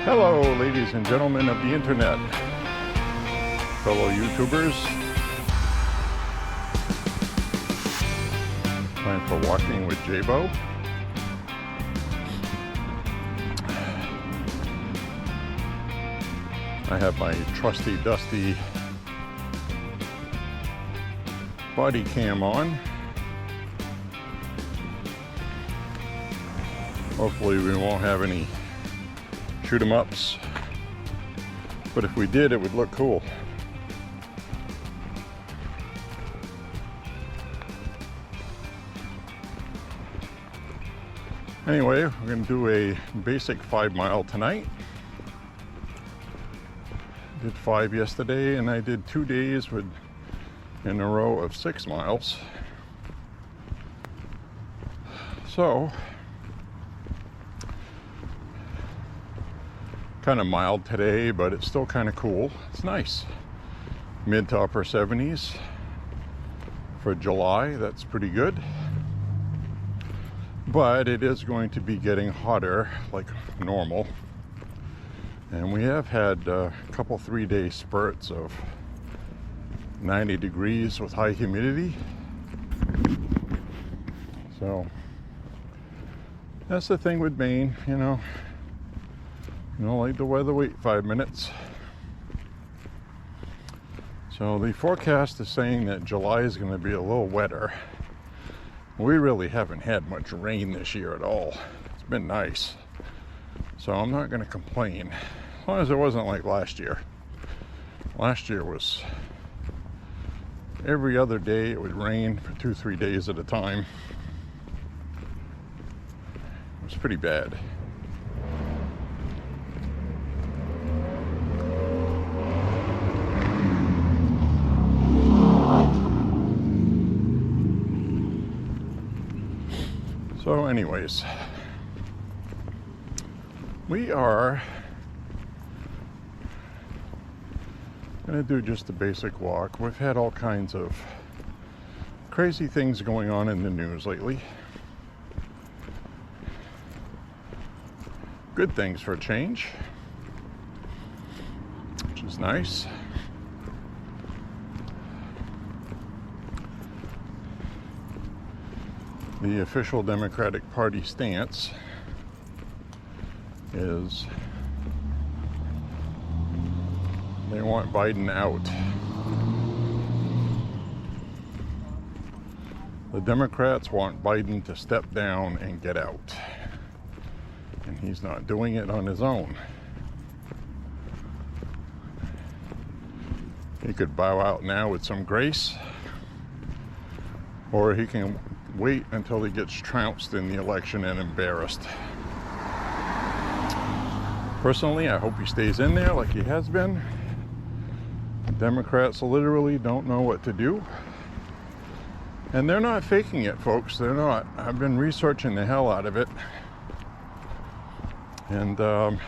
Hello, ladies and gentlemen of the internet, fellow YouTubers. Time for walking with Beau. I have my trusty, dusty body cam on. Hopefully we won't have any shoot 'em ups, but if we did, it would look cool. Anyway, we're going to do a basic 5 mile tonight. Did 5 yesterday, and I did 2 days in a row of 6 miles. So kind of mild today, but it's still kind of cool. It's nice. Mid to upper 70s for July. That's pretty good. But it is going to be getting hotter like normal. And we have had a couple 3-day spurts of 90 degrees with high humidity. So that's the thing with Maine, you know. You don't like the weather, wait 5 minutes. So the forecast is saying that July is going to be a little wetter. We really haven't had much rain this year at all. It's been nice. So I'm not going to complain. As long as it wasn't like last year. Last year was every other day it would rain for 2-3 days at a time. It was pretty bad. So anyways, we are going to do just a basic walk. We've had all kinds of crazy things going on in the news lately. Good things for a change, which is nice. The official Democratic Party stance is they want Biden out. The Democrats want Biden to step down and get out. And he's not doing it on his own. He could bow out now with some grace, or he can wait until he gets trounced in the election and embarrassed. Personally, I hope he stays in there like he has been. Democrats literally don't know what to do. And they're not faking it, folks. They're not. I've been researching the hell out of it. And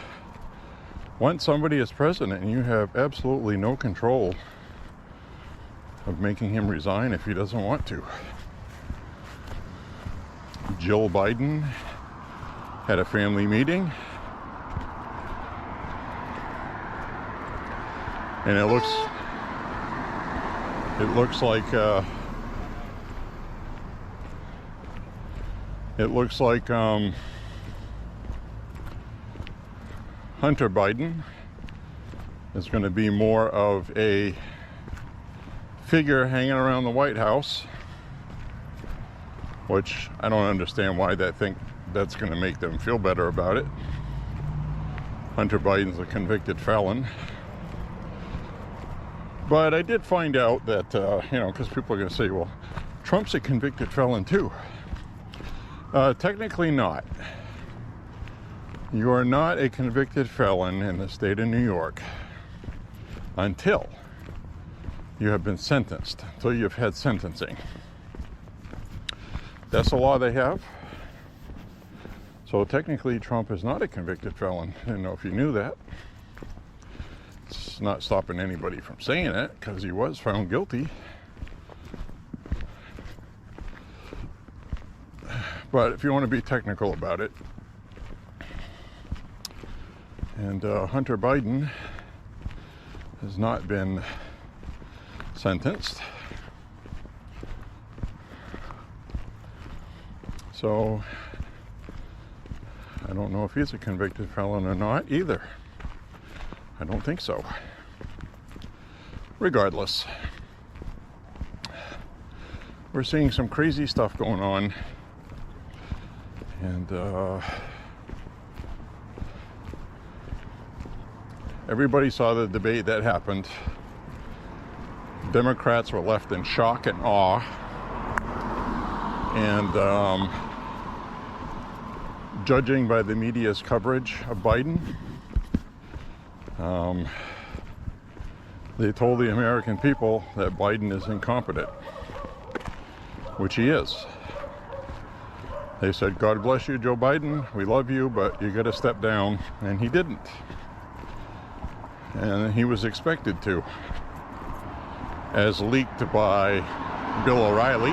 once somebody is president, you have absolutely no control of making him resign if he doesn't want to. Jill Biden had a family meeting, and it looks like Hunter Biden is going to be more of a figure hanging around the White House, which I don't understand why they think that's going to make them feel better about it. Hunter Biden's a convicted felon. But I did find out that, because people are going to say, well, Trump's a convicted felon too. Technically not. You are not a convicted felon in the state of New York until you have been sentenced, until you've had sentencing. That's the law they have. So technically Trump is not a convicted felon. I don't know if you knew that. It's not stopping anybody from saying it because he was found guilty. But if you want to be technical about it, And Hunter Biden has not been sentenced. So I don't know if he's a convicted felon or not either. I don't think so. Regardless, we're seeing some crazy stuff going on, and everybody saw the debate that happened. Democrats were left in shock and awe, and judging by the media's coverage of Biden, they told the American people that Biden is incompetent, which he is. They said, God bless you, Joe Biden, we love you, but you got to step down, and he didn't. And he was expected to, as leaked by Bill O'Reilly,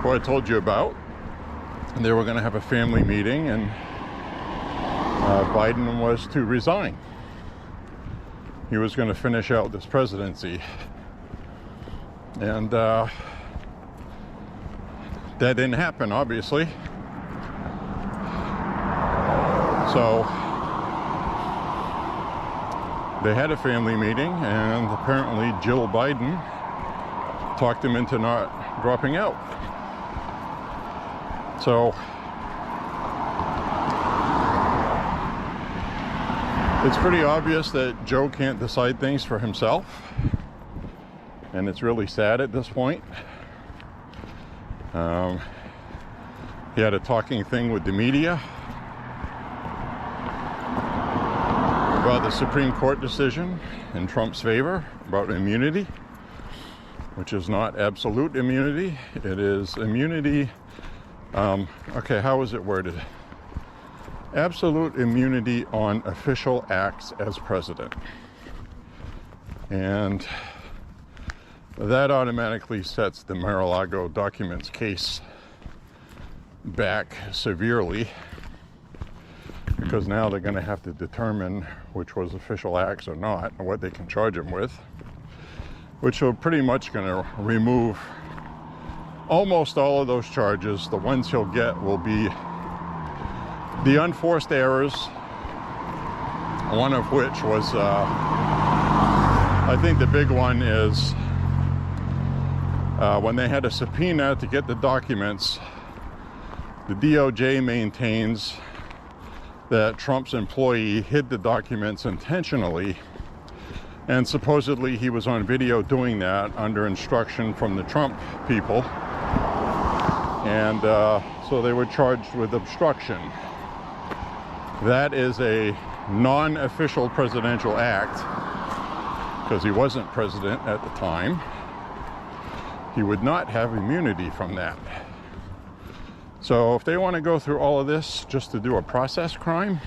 who I told you about. And they were going to have a family meeting, and Biden was to resign. He was going to finish out this presidency. And that didn't happen, obviously. So they had a family meeting, and apparently Jill Biden talked him into not dropping out. So it's pretty obvious that Joe can't decide things for himself, and it's really sad at this point. He had a talking thing with the media about the Supreme Court decision in Trump's favor about immunity, which is not absolute immunity. It is immunity. Okay, how is it worded? Absolute immunity on official acts as president. And that automatically sets the Mar-a-Lago documents case back severely, because now they're going to have to determine which was official acts or not, and what they can charge him with, which are pretty much going to remove almost all of those charges. The ones he'll get will be the unforced errors, one of which was, I think the big one is when they had a subpoena to get the documents, the DOJ maintains that Trump's employee hid the documents intentionally, and supposedly he was on video doing that under instruction from the Trump people. And so they were charged with obstruction. That is a non-official presidential act, because he wasn't president at the time. He would not have immunity from that. So if they want to go through all of this just to do a process crime,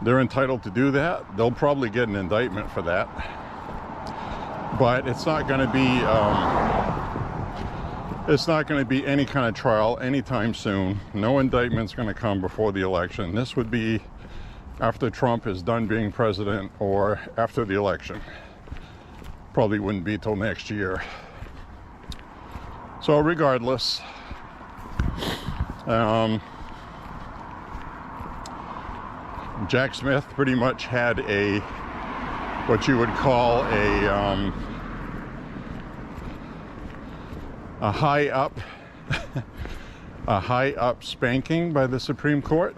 they're entitled to do that. They'll probably get an indictment for that. But it's not going to be any kind of trial anytime soon. No indictment's going to come before the election. This would be after Trump is done being president or after the election. Probably wouldn't be till next year. So regardless, Jack Smith pretty much had what you would call a high up spanking by the Supreme Court,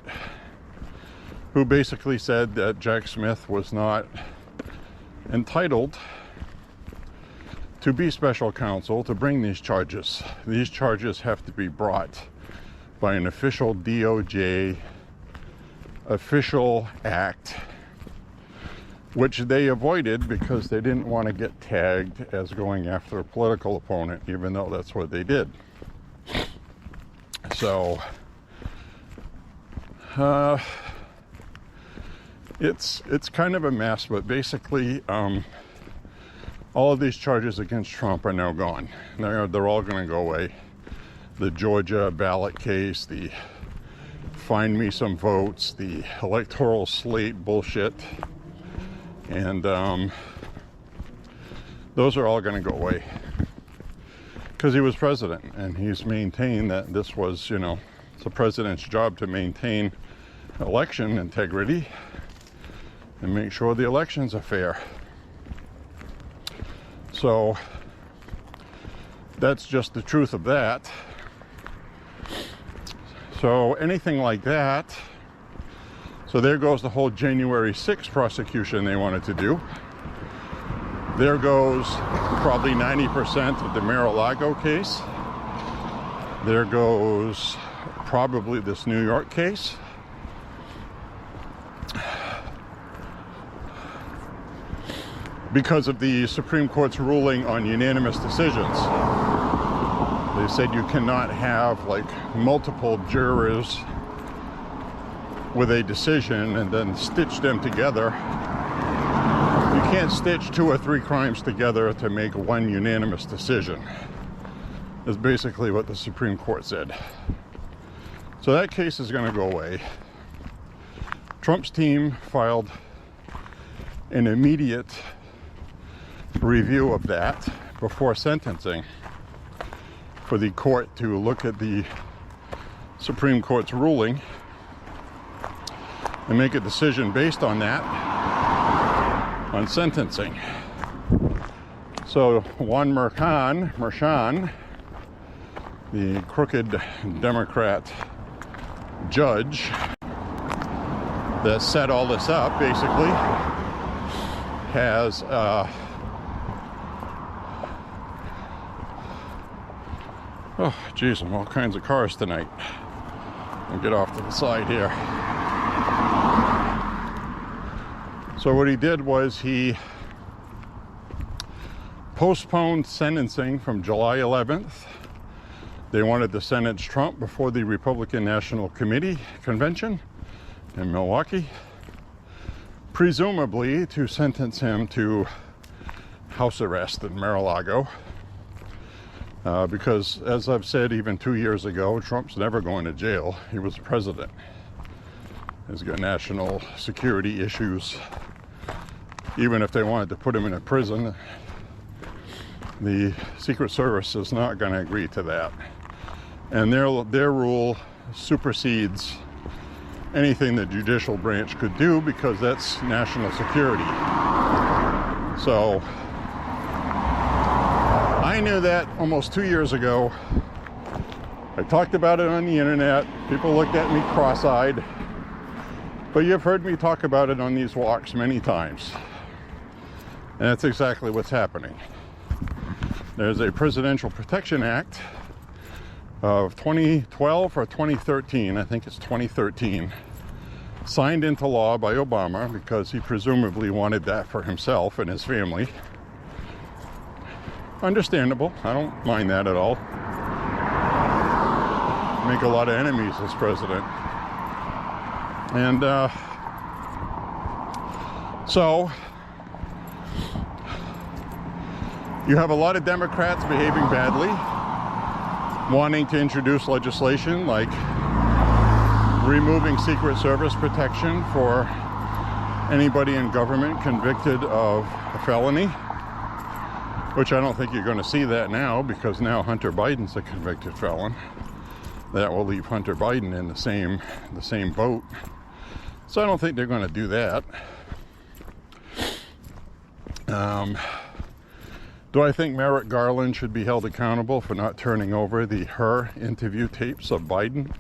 who basically said that Jack Smith was not entitled to be special counsel to bring these charges. These charges have to be brought by an official DOJ official act, which they avoided because they didn't want to get tagged as going after a political opponent, even though that's what they did. So it's kind of a mess, but basically all of these charges against Trump are now gone. They're all going to go away. The Georgia ballot case, the find me some votes, the electoral slate bullshit, and those are all going to go away because he was president, and he's maintained that this was, you know, it's the president's job to maintain election integrity and make sure the elections are fair. So that's just the truth of that. So anything like that, so there goes the whole January 6th prosecution they wanted to do. There goes probably 90% of the Mar-a-Lago case. There goes probably this New York case. Because of the Supreme Court's ruling on unanimous decisions. They said you cannot have like multiple jurors with a decision and then stitch them together. You can't stitch 2 or 3 crimes together to make one unanimous decision. That's basically what the Supreme Court said. So that case is going to go away. Trump's team filed an immediate review of that before sentencing for the court to look at the Supreme Court's ruling and make a decision based on that on sentencing. So Juan Merchan, the crooked Democrat judge that set all this up, basically has oh, geez, I'm all kinds of cars tonight. I'll get off to the side here. So what he did was he postponed sentencing from July 11th. They wanted to sentence Trump before the Republican National Committee convention in Milwaukee, presumably to sentence him to house arrest in Mar-a-Lago. Because, as I've said even 2 years ago, Trump's never going to jail. He was president. He's got national security issues. Even if they wanted to put him in a prison, the Secret Service is not going to agree to that. And their rule supersedes anything the judicial branch could do because that's national security. So I knew that almost 2 years ago. I talked about it on the internet. People looked at me cross-eyed. But you've heard me talk about it on these walks many times. And that's exactly what's happening. There's a Presidential Protection Act of 2012 or 2013, I think it's 2013, signed into law by Obama because he presumably wanted that for himself and his family. Understandable. I don't mind that at all. Make a lot of enemies as president. And so you have a lot of Democrats behaving badly, wanting to introduce legislation like removing Secret Service protection for anybody in government convicted of a felony. Which I don't think you're going to see that now, because now Hunter Biden's a convicted felon. That will leave Hunter Biden in the same boat. So I don't think they're going to do that. Do I think Merrick Garland should be held accountable for not turning over her interview tapes of Biden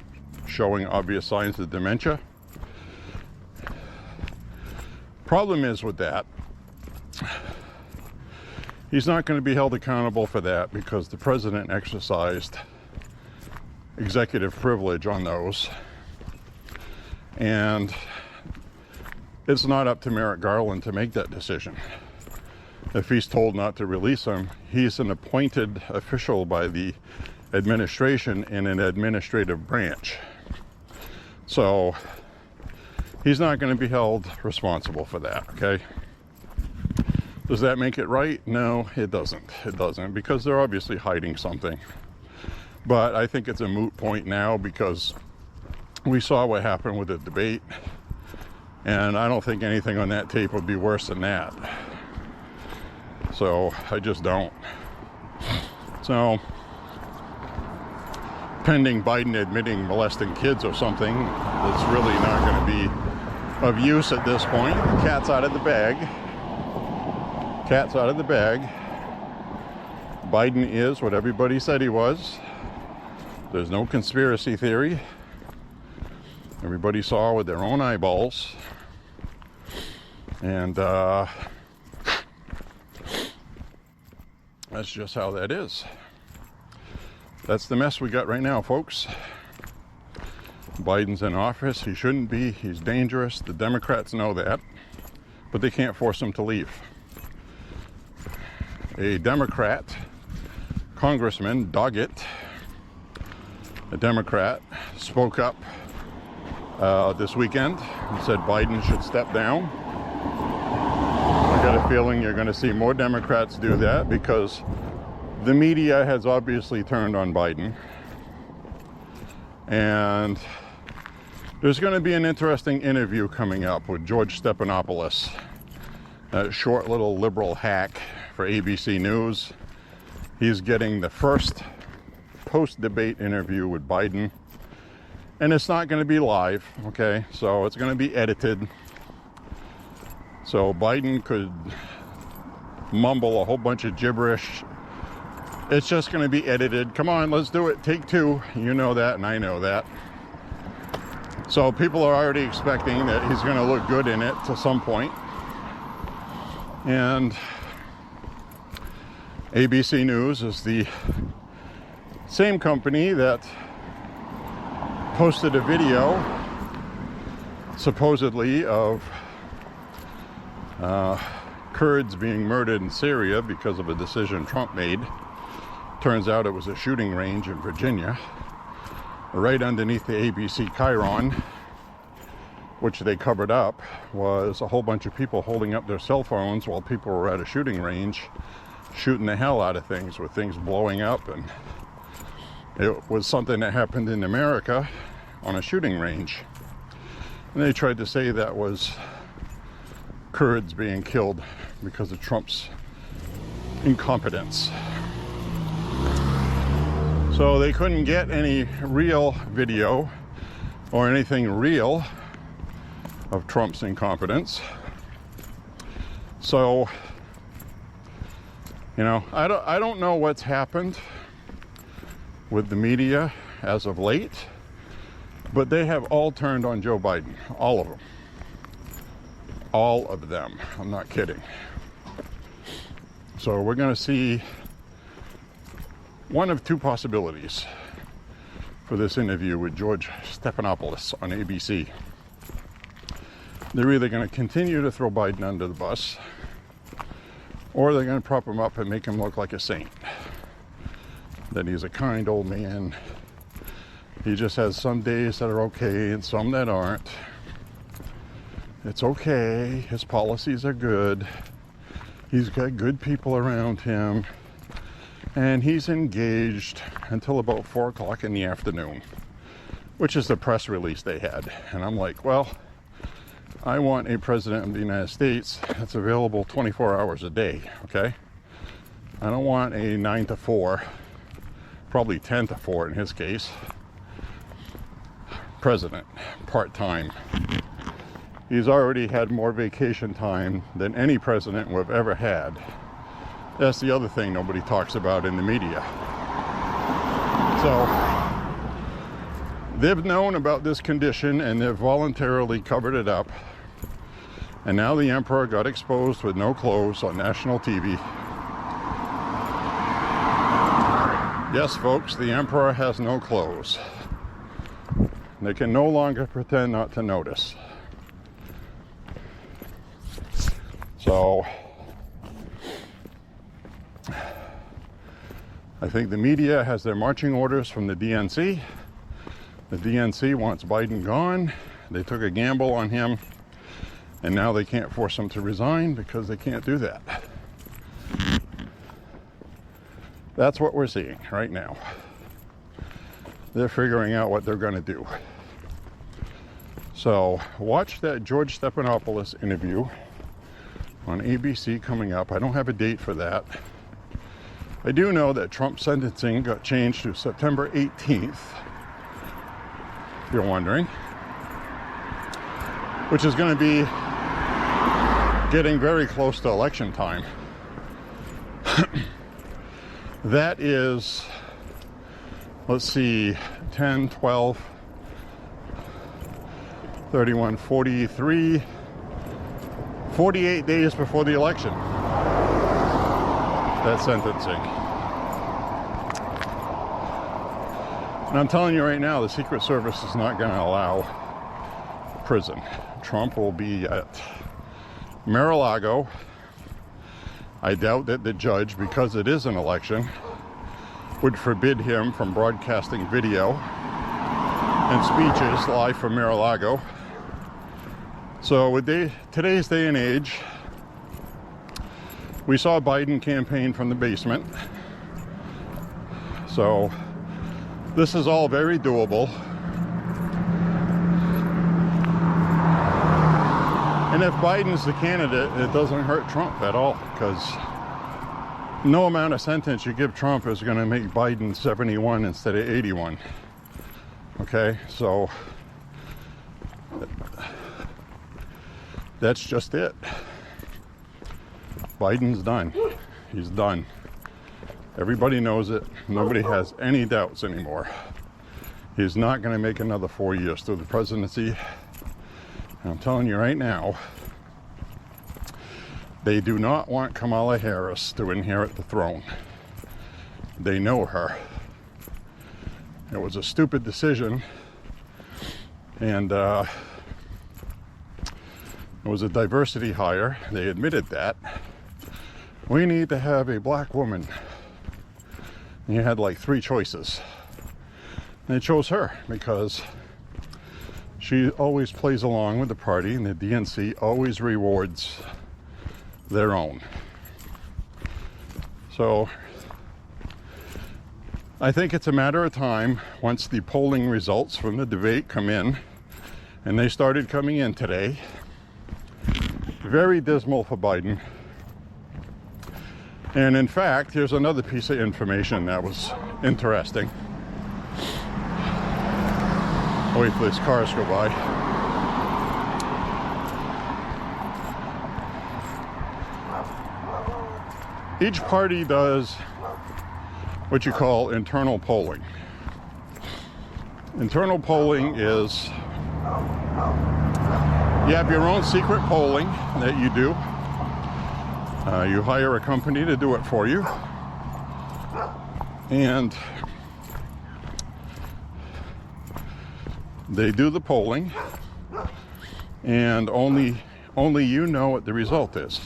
showing obvious signs of dementia? Problem is with that, he's not going to be held accountable for that because the president exercised executive privilege on those. And it's not up to Merrick Garland to make that decision. If he's told not to release them, he's an appointed official by the administration in an administrative branch. So he's not going to be held responsible for that, okay? Does that make it right? No, it doesn't. It doesn't, because they're obviously hiding something. But I think it's a moot point now because we saw what happened with the debate, and I don't think anything on that tape would be worse than that. So I just don't. So pending Biden admitting molesting kids or something, that's really not going to be of use at this point. The cat's out of the bag. Cat's out of the bag. Biden is what everybody said he was. There's no conspiracy theory. Everybody saw with their own eyeballs. And that's just how that is. That's the mess we got right now, folks. Biden's in office. He shouldn't be. He's dangerous. The Democrats know that. But they can't force him to leave. A Democrat Congressman Doggett, a Democrat, spoke up this weekend and said Biden should step down. I got a feeling you're going to see more Democrats do that because the media has obviously turned on Biden. And there's going to be an interesting interview coming up with George Stephanopoulos, a short little liberal hack for ABC News. He's getting the first post-debate interview with Biden. And it's not going to be live, okay? So it's going to be edited. So Biden could mumble a whole bunch of gibberish. It's just going to be edited. Come on, let's do it. Take two. You know that, and I know that. So people are already expecting that he's going to look good in it to some point. And ABC News is the same company that posted a video supposedly of Kurds being murdered in Syria because of a decision Trump made. Turns out it was a shooting range in Virginia, right underneath the ABC Chiron, which they covered up, was a whole bunch of people holding up their cell phones while people were at a shooting range shooting the hell out of things with things blowing up. And it was something that happened in America on a shooting range. And they tried to say that was Kurds being killed because of Trump's incompetence. So they couldn't get any real video or anything real of Trump's incompetence. So, you know, I don't know what's happened with the media as of late, but they have all turned on Joe Biden. All of them. All of them. I'm not kidding. So we're going to see one of two possibilities for this interview with George Stephanopoulos on ABC. They're either going to continue to throw Biden under the bus, or they're going to prop him up and make him look like a saint. That he's a kind old man. He just has some days that are okay and some that aren't. It's okay. His policies are good. He's got good people around him. And he's engaged until about 4 o'clock in the afternoon, which is the press release they had. And I'm like, well, I want a president of the United States that's available 24 hours a day, okay? I don't want a 9 to 4, probably 10 to 4 in his case, president, part-time. He's already had more vacation time than any president we've ever had. That's the other thing nobody talks about in the media. So they've known about this condition and they've voluntarily covered it up. And now the emperor got exposed with no clothes on national TV. Yes, folks, the emperor has no clothes. They can no longer pretend not to notice. So I think the media has their marching orders from the DNC. The DNC wants Biden gone. They took a gamble on him, and now they can't force him to resign because they can't do that. That's what we're seeing right now. They're figuring out what they're going to do. So watch that George Stephanopoulos interview on ABC coming up. I don't have a date for that. I do know that Trump's sentencing got changed to September 18th, if you're wondering, which is going to be getting very close to election time. That is, let's see, 10, 12, 31, 43, 48 days before the election. That sentencing. And I'm telling you right now, the Secret Service is not going to allow prison. Trump will be at Mar-a-Lago. I doubt that the judge, because it is an election, would forbid him from broadcasting video and speeches live from Mar-a-Lago. So with today's day and age, we saw Biden campaign from the basement. So this is all very doable. And if Biden's the candidate, it doesn't hurt Trump at all, because no amount of sentence you give Trump is going to make Biden 71 instead of 81. Okay, so that's just it. Biden's done. He's done. Everybody knows it. Nobody has any doubts anymore. He's not going to make another 4 years through the presidency. And I'm telling you right now, they do not want Kamala Harris to inherit the throne. They know her. It was a stupid decision, and it was a diversity hire. They admitted that. We need to have a black woman. And you had like 3 choices. And they chose her because she always plays along with the party, and the DNC always rewards their own. So I think it's a matter of time once the polling results from the debate come in, and they started coming in today. Very dismal for Biden. And in fact, here's another piece of information that was interesting. I'll wait for these cars to go by. Each party does what you call internal polling. Internal polling is you have your own secret polling that you do. You hire a company to do it for you. And they do the polling, and only you know what the result is.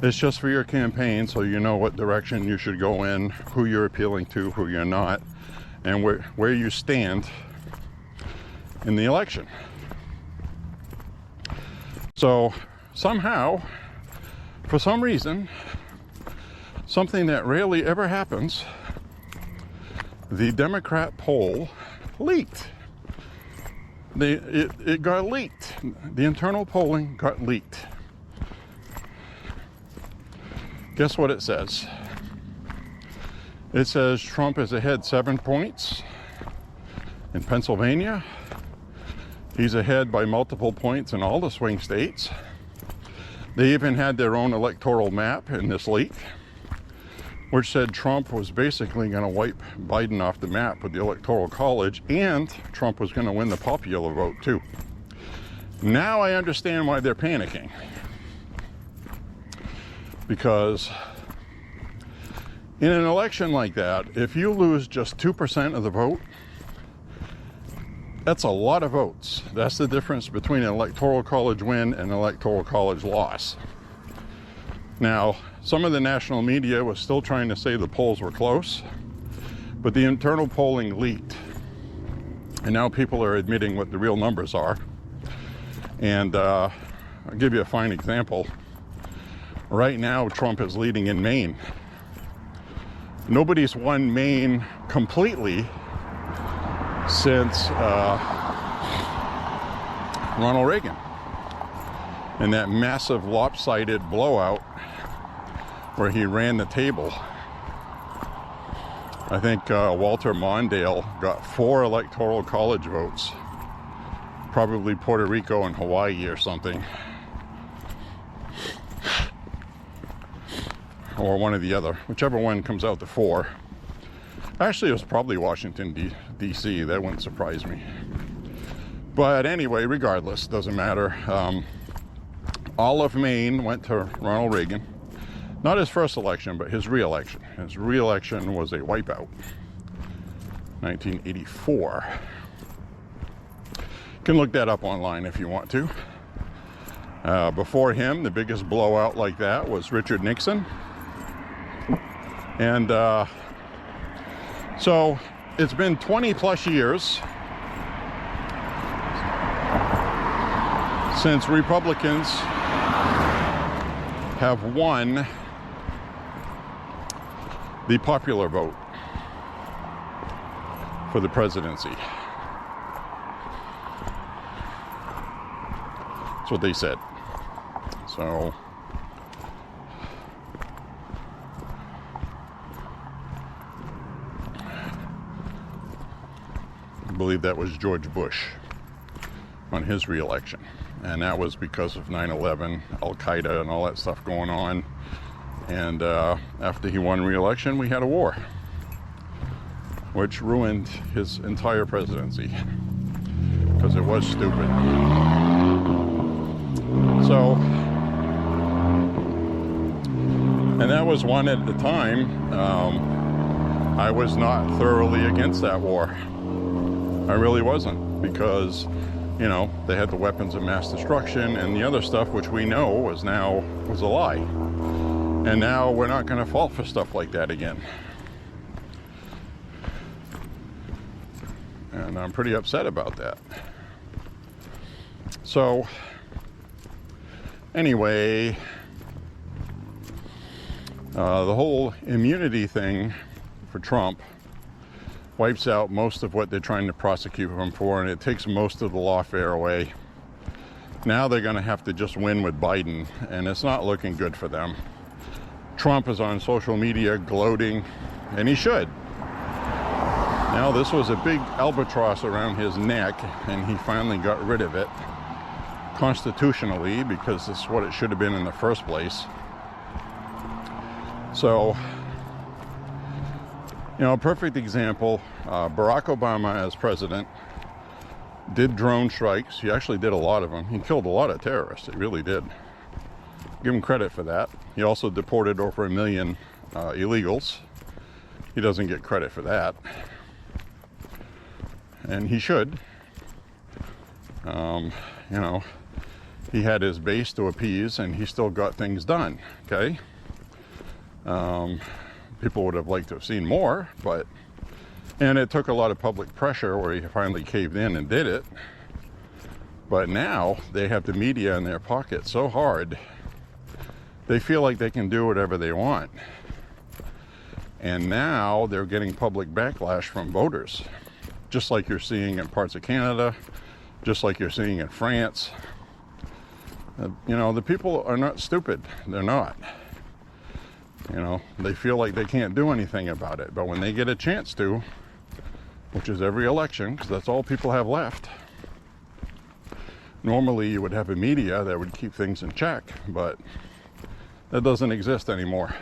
It's just for your campaign, so you know what direction you should go in, who you're appealing to, who you're not, and where you stand in the election. So somehow, for some reason, something that rarely ever happens, the Democrat poll leaked. It got leaked. The internal polling got leaked. Guess what it says? It says Trump is ahead 7 points in Pennsylvania. He's ahead by multiple points in all the swing states. They even had their own electoral map in this leak, which said Trump was basically going to wipe Biden off the map with the Electoral College, and Trump was going to win the popular vote too. Now I understand why they're panicking. Because in an election like that, if you lose just 2% of the vote, that's a lot of votes. That's the difference between an Electoral College win and an Electoral College loss. Now, some of the national media was still trying to say the polls were close, but the internal polling leaked. And now people are admitting what the real numbers are. And I'll give you a fine example. Right now, Trump is leading in Maine. Nobody's won Maine completely since Ronald Reagan, and that massive lopsided blowout where he ran the table. I think Walter Mondale got 4 electoral college votes, probably Puerto Rico and Hawaii or something, or one or the other, whichever one comes out to 4. Actually, it was probably Washington, D.C. That wouldn't surprise me. But anyway, regardless, doesn't matter. All of Maine went to Ronald Reagan. Not his first election, but his re-election. His re-election was a wipeout. 1984. You can look that up online if you want to. Before him, the biggest blowout like that was Richard Nixon. And so it's been 20 plus years since Republicans have won the popular vote for the presidency. That's what they said. So I believe that was George Bush on his re-election. And that was because of 9/11, Al-Qaeda, and all that stuff going on. And after he won re-election, we had a war, which ruined his entire presidency because it was stupid. So, and that was one at the time. I was not thoroughly against that war. I really wasn't, because you know, they had the weapons of mass destruction and the other stuff, which we know was a lie. And now we're not going to fall for stuff like that again. And I'm pretty upset about that. So, anyway, the whole immunity thing for Trump wipes out most of what they're trying to prosecute him for, and it takes most of the lawfare away. Now they're going to have to just win with Biden, and it's not looking good for them. Trump is on social media gloating, and he should. Now, this was a big albatross around his neck, and he finally got rid of it constitutionally, because it's what it should have been in the first place. So, you know, a perfect example, Barack Obama as president did drone strikes. He actually did a lot of them. He killed a lot of terrorists. He really did. Give him credit for that. He also deported over 1 million illegals. He doesn't get credit for that. And he should. You know, he had his base to appease, and he still got things done, okay? People would have liked to have seen more, and it took a lot of public pressure where he finally caved in and did it. But now they have the media in their pocket so hard, they feel like they can do whatever they want. And now they're getting public backlash from voters, just like you're seeing in parts of Canada, just like you're seeing in France. You know, the people are not stupid. They're not. You know, they feel like they can't do anything about it. But when they get a chance to, which is every election, because that's all people have left, normally you would have a media that would keep things in check, but that doesn't exist anymore.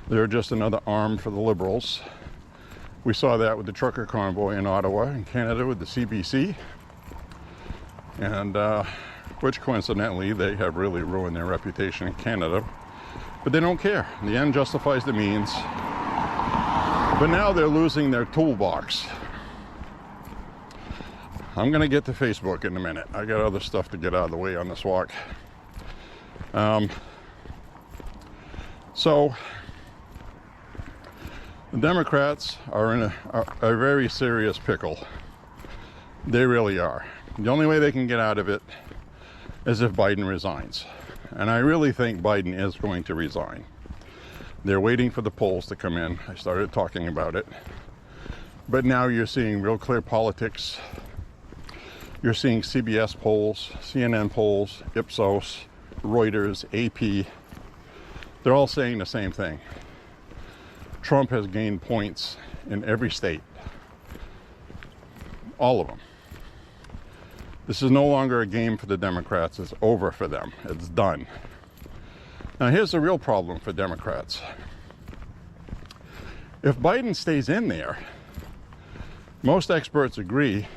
They're just another arm for the liberals. We saw that with the trucker convoy in Ottawa in Canada with the CBC, and which coincidentally they have really ruined their reputation in Canada. But they don't care. The end justifies the means. But now they're losing their toolbox. I'm going to get to Facebook in a minute. I got other stuff to get out of the way on this walk. So, the Democrats are in a very serious pickle. They really are. The only way they can get out of it is if Biden resigns. And I really think Biden is going to resign. They're waiting for the polls to come in. I started talking about it. But now you're seeing real clear politics. You're seeing CBS polls, CNN polls, Ipsos, Reuters, AP. They're all saying the same thing. Trump has gained points in every state. All of them. This is no longer a game for the Democrats. It's over for them. It's done. Now here's the real problem for Democrats. If Biden stays in there, most experts agree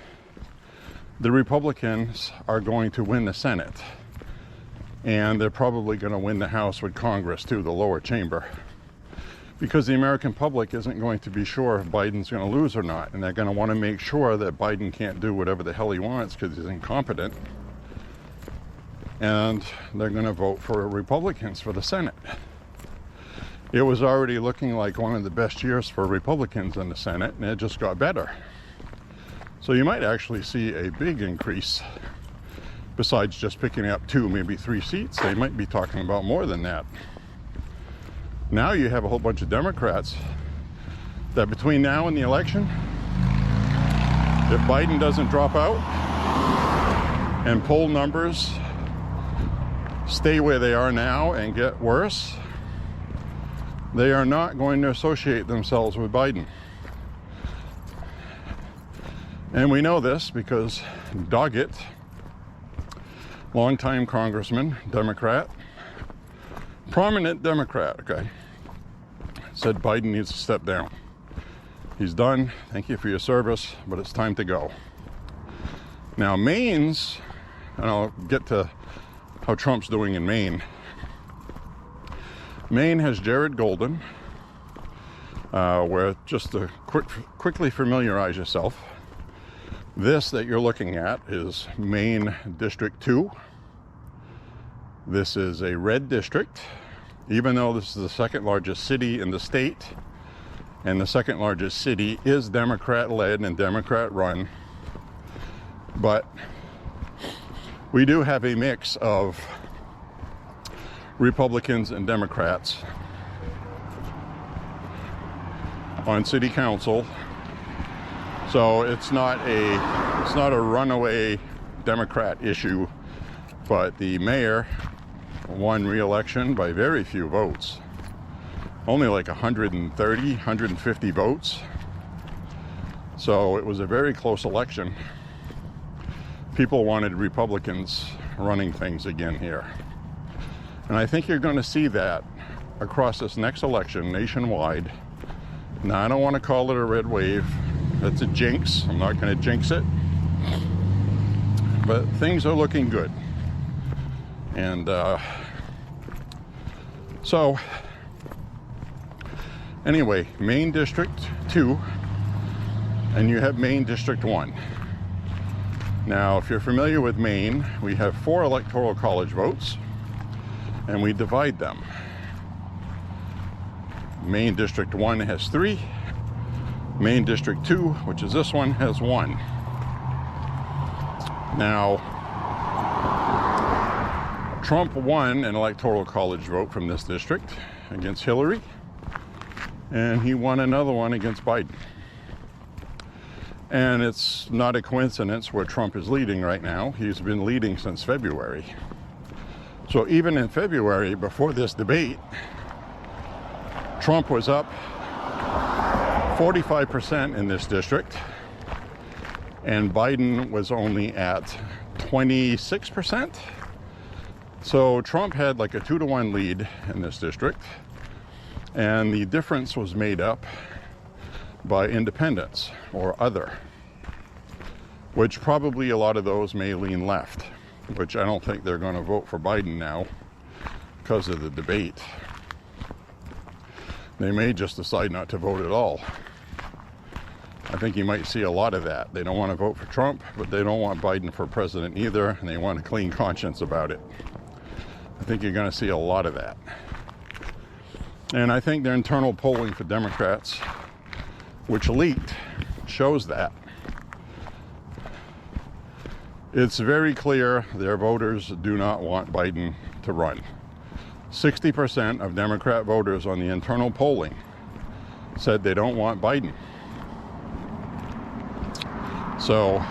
the Republicans are going to win the Senate. And they're probably going to win the House with Congress too, the lower chamber. Because the American public isn't going to be sure if Biden's going to lose or not. And they're going to want to make sure that Biden can't do whatever the hell he wants because he's incompetent. And they're going to vote for Republicans for the Senate. It was already looking like one of the best years for Republicans in the Senate, and it just got better. So you might actually see a big increase. Besides just picking up 2, maybe 3 seats, they might be talking about more than that. Now you have a whole bunch of Democrats that between now and the election, if Biden doesn't drop out and poll numbers stay where they are now and get worse, they are not going to associate themselves with Biden. And we know this because Doggett, longtime congressman, Democrat, prominent Democrat, okay, said Biden needs to step down. He's done. Thank you for your service, but it's time to go. Now, Maine's, and I'll get to how Trump's doing in Maine. Maine has Jared Golden, where just to quickly familiarize yourself, this that you're looking at is Maine District 2. This is a red district, even though this is the second largest city in the state, and the second largest city is Democrat-led and Democrat-run. But we do have a mix of Republicans and Democrats on city council. So it's not a runaway Democrat issue, but the mayor won re-election by very few votes. Only like 130, 150 votes. So it was a very close election. People wanted Republicans running things again here. And I think you're going to see that across this next election nationwide. Now, I don't want to call it a red wave. That's a jinx. I'm not going to jinx it. But things are looking good. And so, anyway, Maine District 2, and you have Maine District 1. Now, if you're familiar with Maine, we have 4 electoral college votes, and we divide them. Maine District 1 has 3. Maine District 2, which is this one, has 1. Now, Trump won an electoral college vote from this district against Hillary, and he won another one against Biden. And it's not a coincidence where Trump is leading right now. He's been leading since February. So even in February, before this debate, Trump was up 45% in this district, and Biden was only at 26%. So Trump had like a 2-to-1 lead in this district, and the difference was made up by independents or other, which probably a lot of those may lean left, which I don't think they're going to vote for Biden now because of the debate. They may just decide not to vote at all. I think you might see a lot of that. They don't want to vote for Trump, but they don't want Biden for president either, and they want a clean conscience about it. I think you're going to see a lot of that. And I think their internal polling for Democrats, which leaked, shows that. It's very clear their voters do not want Biden to run. 60% of Democrat voters on the internal polling said they don't want Biden. So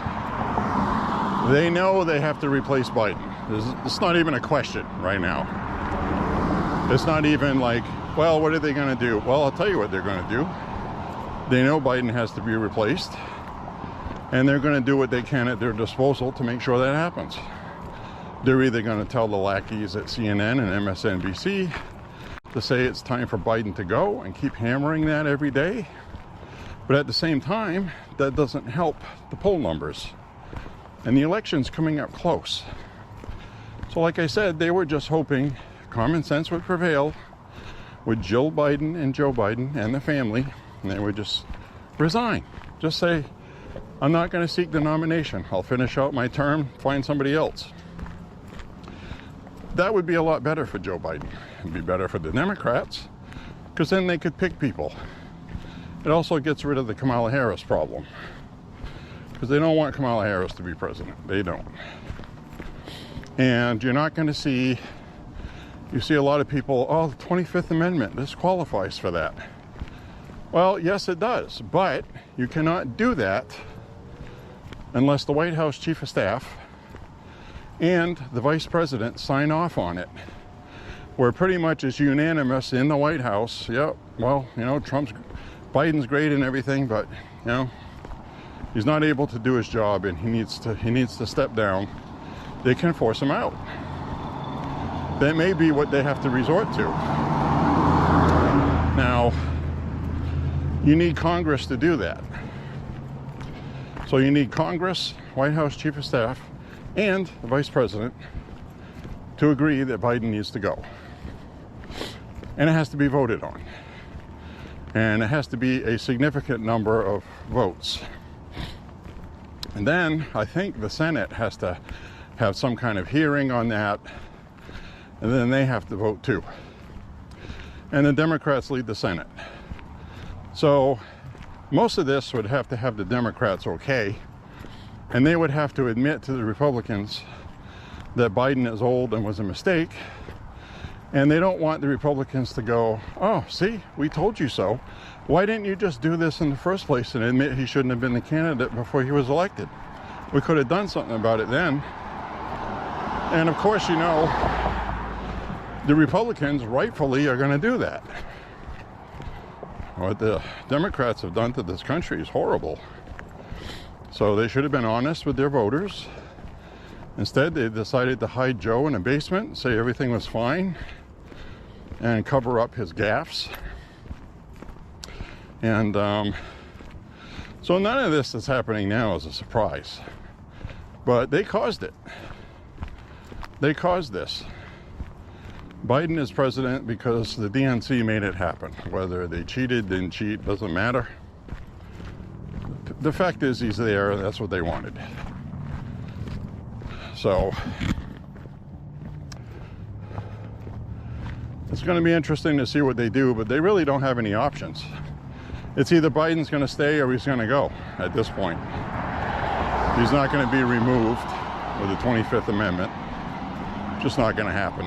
they know they have to replace Biden. It's not even a question right now. It's not even like, well, what are they going to do? Well, I'll tell you what they're going to do. They know Biden has to be replaced, and they're going to do what they can at their disposal to make sure that happens. They're either going to tell the lackeys at CNN and MSNBC to say it's time for Biden to go and keep hammering that every day. But at the same time, that doesn't help the poll numbers. And the election's coming up close. So like I said, they were just hoping common sense would prevail with Jill Biden and Joe Biden and the family, and they would just resign. Just say, I'm not going to seek the nomination. I'll finish out my term, find somebody else. That would be a lot better for Joe Biden. It'd be better for the Democrats, because then they could pick people. It also gets rid of the Kamala Harris problem, because they don't want Kamala Harris to be president. They don't. And you're not going to see, you see a lot of people, oh, the 25th Amendment, this qualifies for that. Well, yes, it does, but you cannot do that unless the White House Chief of Staff and the Vice President sign off on it, where pretty much is unanimous in the White House. Yep, well, you know, Biden's great and everything, but, you know, he's not able to do his job, and he needs to step down. They can force him out. That may be what they have to resort to. Now, you need Congress to do that. So you need Congress, White House Chief of Staff, and the Vice President to agree that Biden needs to go. And it has to be voted on. And it has to be a significant number of votes. And then I think the Senate has to have some kind of hearing on that, and then they have to vote too. And the Democrats lead the Senate. So most of this would have to have the Democrats okay, and they would have to admit to the Republicans that Biden is old and was a mistake, and they don't want the Republicans to go, oh, see, we told you so. Why didn't you just do this in the first place and admit he shouldn't have been the candidate before he was elected? We could have done something about it then. And of course, you know, the Republicans rightfully are going to do that. What the Democrats have done to this country is horrible. So they should have been honest with their voters. Instead, they decided to hide Joe in a basement, say everything was fine, and cover up his gaffes. And so none of this that's happening now is a surprise. But they caused it. They caused this. Biden is president because the DNC made it happen. Whether they cheated, didn't cheat, doesn't matter. The fact is he's there, and that's what they wanted. So it's going to be interesting to see what they do, but they really don't have any options. It's either Biden's going to stay or he's going to go at this point. He's not going to be removed with the 25th Amendment. Just not going to happen.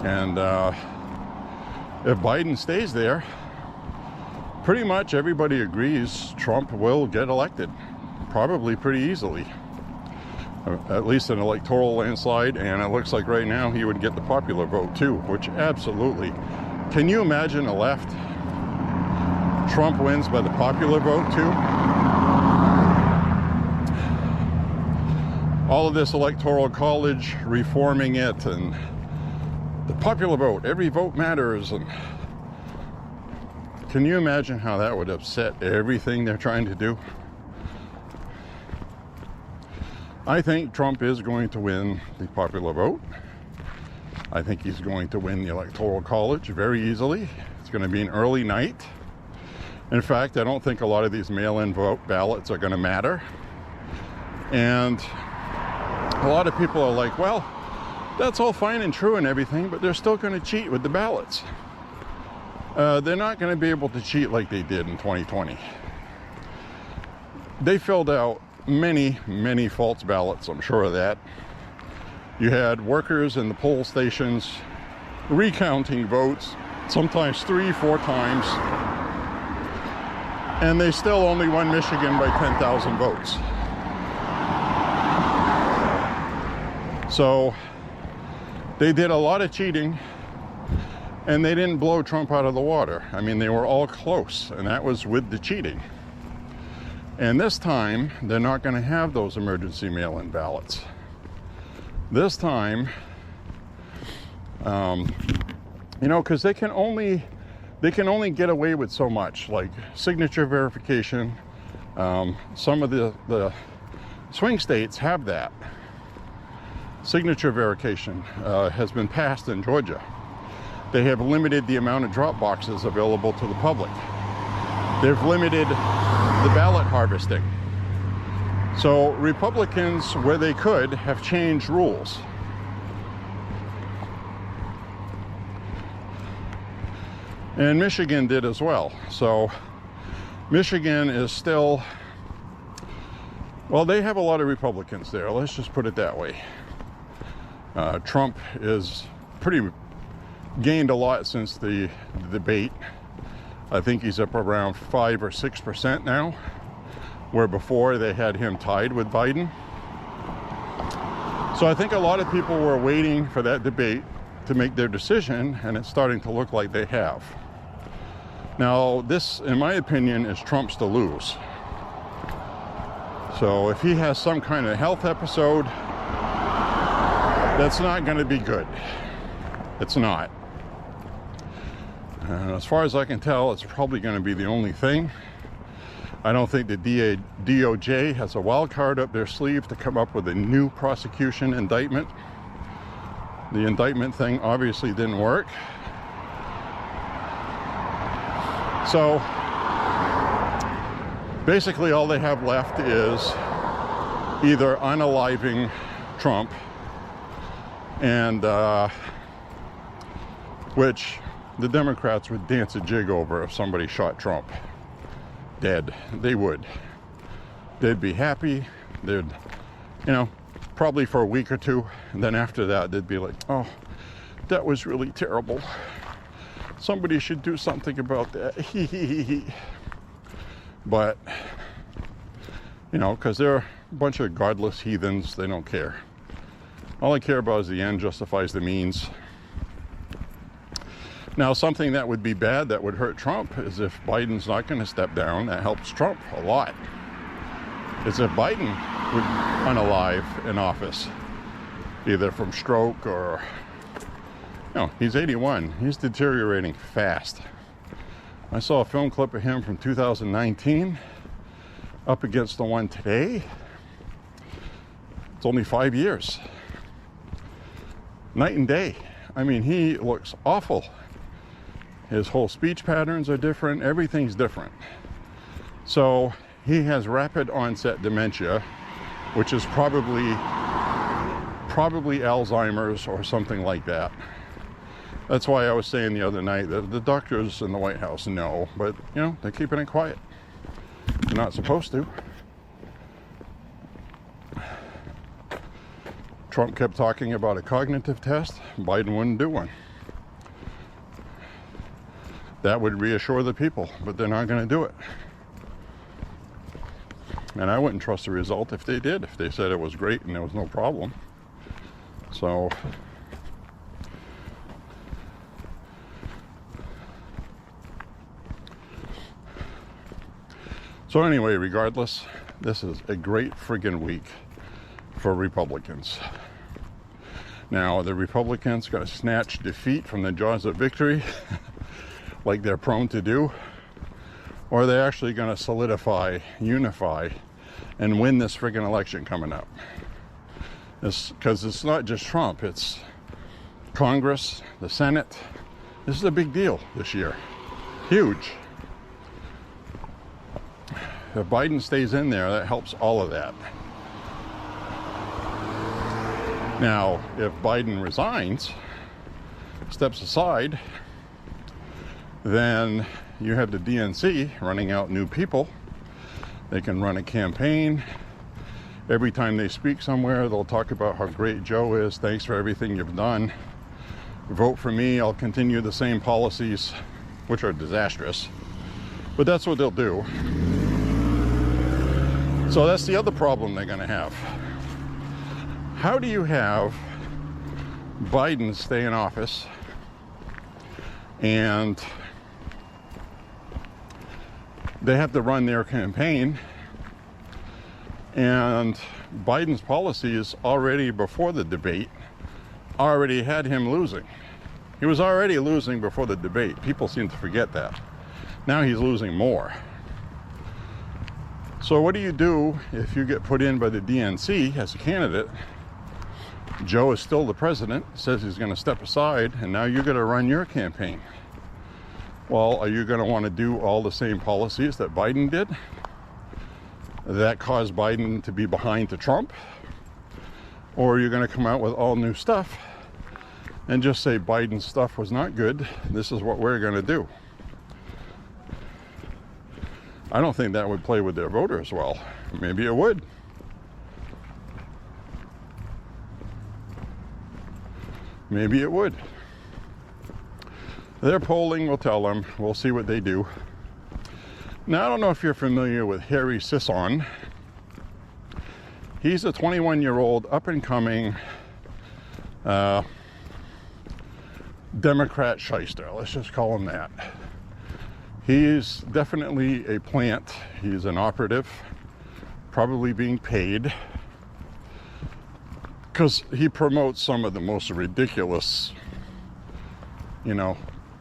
And if Biden stays there, pretty much everybody agrees Trump will get elected, probably pretty easily. At least an electoral landslide, and it looks like right now he would get the popular vote too, which absolutely. Can you imagine a left? Trump wins by the popular vote too? All of this electoral college, reforming it, and the popular vote, every vote matters. And can you imagine how that would upset everything they're trying to do? I think Trump is going to win the popular vote. I think he's going to win the electoral college very easily. It's going to be an early night. In fact, I don't think a lot of these mail-in vote ballots are going to matter. And a lot of people are like, well, that's all fine and true and everything, but they're still going to cheat with the ballots. They're not going to be able to cheat like they did in 2020. They filled out many, many false ballots, I'm sure of that. You had workers in the poll stations recounting votes, sometimes 3-4 times. And they still only won Michigan by 10,000 votes. So they did a lot of cheating, and they didn't blow Trump out of the water. I mean, they were all close, and that was with the cheating. And this time, they're not going to have those emergency mail-in ballots. This time, you know, because they can only get away with so much, like signature verification. Some of the swing states have that. Signature verification has been passed in Georgia. They have limited the amount of drop boxes available to the public. They've limited the ballot harvesting. So Republicans, where they could, have changed rules. And Michigan did as well. So Michigan is still, well, they have a lot of Republicans there. Let's just put it that way. Trump is gained a lot since the debate. I think he's up around 5 or 6% now, where before they had him tied with Biden. So I think a lot of people were waiting for that debate to make their decision, and it's starting to look like they have. Now, this, in my opinion, is Trump's to lose. So if he has some kind of health episode, that's not going to be good. It's not. And as far as I can tell, it's probably going to be the only thing. I don't think the DOJ has a wild card up their sleeve to come up with a new prosecution indictment. The indictment thing obviously didn't work. So basically all they have left is either unaliving Trump, and which the Democrats would dance a jig over if somebody shot Trump dead. They would. They'd be happy. They'd, you know, probably for a week or two, and then after that they'd be like, oh, that was really terrible. Somebody should do something about that. But, you know, because they're a bunch of godless heathens, they don't care. All I care about is the end justifies the means. Now, something that would be bad, that would hurt Trump, is if Biden's not going to step down. That helps Trump a lot. Is if Biden would unalive in office, either from stroke or, you know, he's 81. He's deteriorating fast. I saw a film clip of him from 2019 up against the one today. It's only 5 years. Night and day. I mean, he looks awful. His whole speech patterns are different. Everything's different. So he has rapid onset dementia, which is probably Alzheimer's or something like that. That's why I was saying the other night that the doctors in the White House know, but, you know, they're keeping it quiet. They're not supposed to. Trump kept talking about a cognitive test. Biden wouldn't do one. That would reassure the people, but they're not going to do it. And I wouldn't trust the result if they did, if they said it was great and there was no problem. So anyway, regardless, this is a great friggin' week for Republicans. Now, the Republicans got to snatch defeat from the jaws of victory like they're prone to do, or are they actually going to solidify, unify, and win this friggin' election coming up? Because it's not just Trump, it's Congress, the Senate. This is a big deal this year. Huge. If Biden stays in there, that helps all of that. Now, if Biden resigns, steps aside, then you have the DNC running out new people. They can run a campaign. Every time they speak somewhere, they'll talk about how great Joe is. Thanks for everything you've done. Vote for me. I'll continue the same policies, which are disastrous. But that's what they'll do. So that's the other problem they're going to have. How do you have Biden stay in office and they have to run their campaign, and Biden's policies already before the debate already had him losing? He was already losing before the debate. People seem to forget that. Now he's losing more. So what do you do if you get put in by the DNC as a candidate? Joe is still the president, says he's going to step aside, and now you're going to run your campaign. Well, are you going to want to do all the same policies that Biden did that caused Biden to be behind to Trump? Or are you going to come out with all new stuff and just say Biden's stuff was not good, this is what we're going to do? I don't think that would play with their voters well. Maybe it would. Maybe it would. Their polling will tell them. We'll see what they do. Now, I don't know if you're familiar with Harry Sisson. He's a 21-year-old up-and-coming Democrat shyster. Let's just call him that. He's definitely a plant. He's an operative, probably being paid, because he promotes some of the most ridiculous,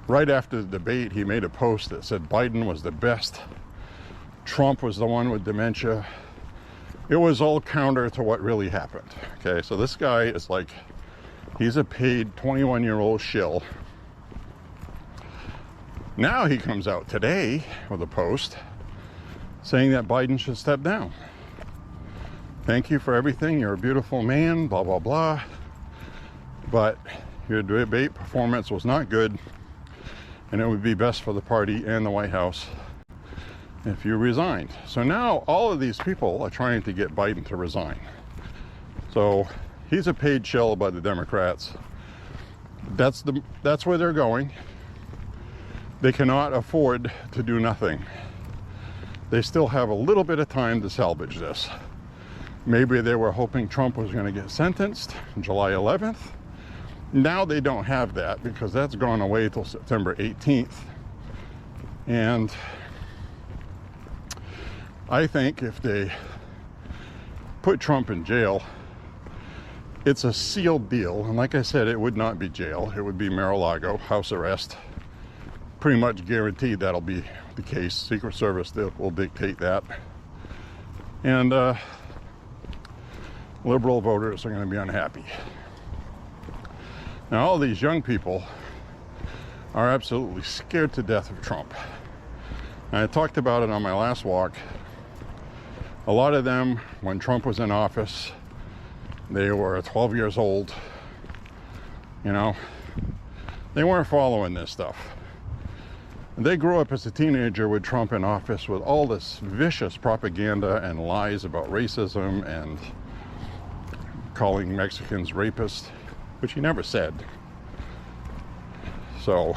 right after the debate, he made a post that said Biden was the best, Trump was the one with dementia. It was all counter to what really happened. Okay, so this guy is like, he's a paid 21-year-old shill. Now he comes out today with a post saying that Biden should step down. Thank you for everything. You're a beautiful man, blah, blah, blah. But your debate performance was not good, and it would be best for the party and the White House if you resigned. So now all of these people are trying to get Biden to resign. So he's a paid shill by the Democrats. That's where they're going. They cannot afford to do nothing. They still have a little bit of time to salvage this. Maybe they were hoping Trump was going to get sentenced July 11th. Now they don't have that because that's gone away till September 18th. And I think if they put Trump in jail, it's a sealed deal. And like I said, it would not be jail. It would be Mar-a-Lago, house arrest. Pretty much guaranteed that'll be the case. Secret Service will dictate that. And liberal voters are going to be unhappy. Now, all these young people are absolutely scared to death of Trump. And I talked about it on my last walk. A lot of them, when Trump was in office, they were 12 years old. They weren't following this stuff. They grew up as a teenager with Trump in office with all this vicious propaganda and lies about racism and calling Mexicans rapists, which he never said. So,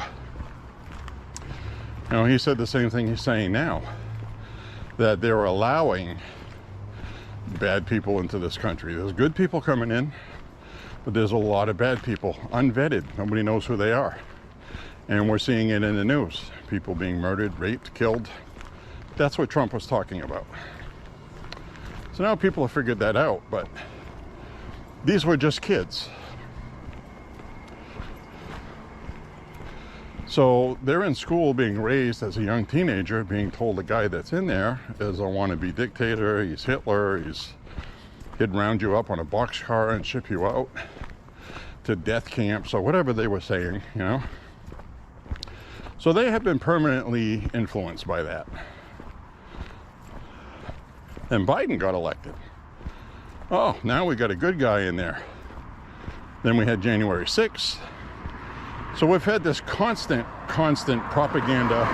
he said the same thing he's saying now, that they're allowing bad people into this country. There's good people coming in, but there's a lot of bad people, unvetted. Nobody knows who they are. And we're seeing it in the news. People being murdered, raped, killed. That's what Trump was talking about. So now people have figured that out, but these were just kids. So they're in school being raised as a young teenager, being told the guy that's in there is a wannabe dictator, he's Hitler, he'd round you up on a boxcar and ship you out to death camps or whatever they were saying, So they have been permanently influenced by that. And Biden got elected. Oh, now we got a good guy in there. Then we had January 6th. So we've had this constant propaganda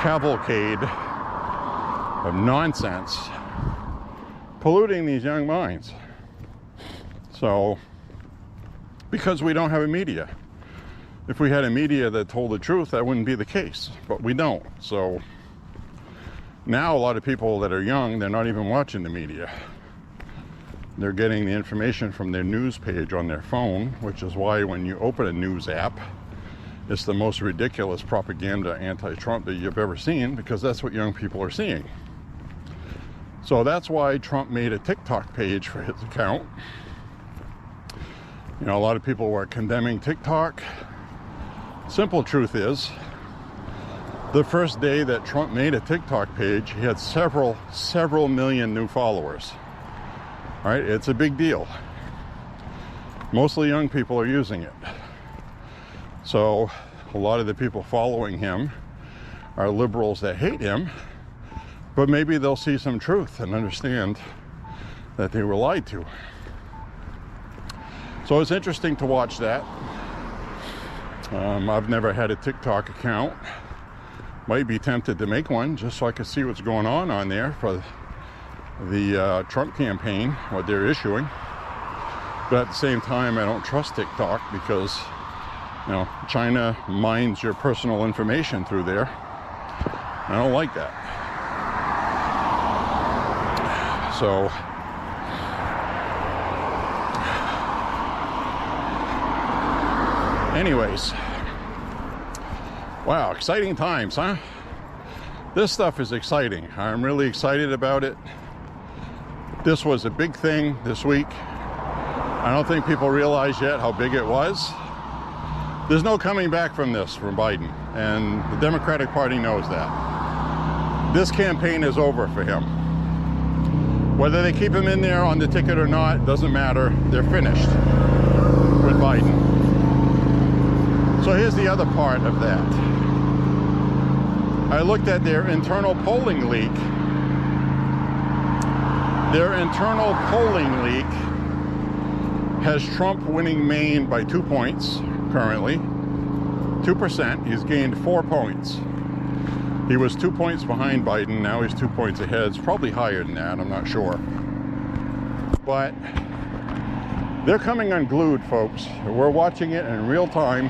cavalcade of nonsense polluting these young minds. So, because we don't have a media. if we had a media that told the truth, that wouldn't be the case, but we don't. So now a lot of people that are young, they're not even watching the media. They're getting the information from their news page on their phone, which is why when you open a news app, it's the most ridiculous propaganda anti-Trump that you've ever seen, because that's what young people are seeing. So that's why Trump made a TikTok page for his account. You know, a lot of people were condemning TikTok. Simple truth is, the first day that Trump made a TikTok page, he had several million new followers. All right, it's a big deal. Mostly young people are using it. So a lot of the people following him are liberals that hate him, but maybe they'll see some truth and understand that they were lied to. So it's interesting to watch that. I've never had a TikTok account. Might be tempted to make one just so I can see what's going on there for the Trump campaign, what they're issuing. But at the same time, I don't trust TikTok because, you know, China mines your personal information through there. I don't like that. So anyways, wow, exciting times, huh? This stuff is exciting. I'm really excited about it. This was a big thing this week. I don't think people realize yet how big it was. There's no coming back from this from Biden, and the Democratic Party knows that. This campaign is over for him. Whether they keep him in there on the ticket or not, doesn't matter. They're finished with Biden. So here's the other part of that. I looked at their internal polling leak. Their internal polling leak has Trump winning Maine by 2 points currently. 2%. He's gained 4 points. He was 2 points behind Biden. Now he's 2 points ahead. It's probably higher than that. I'm not sure. But they're coming unglued, folks. We're watching it in real time.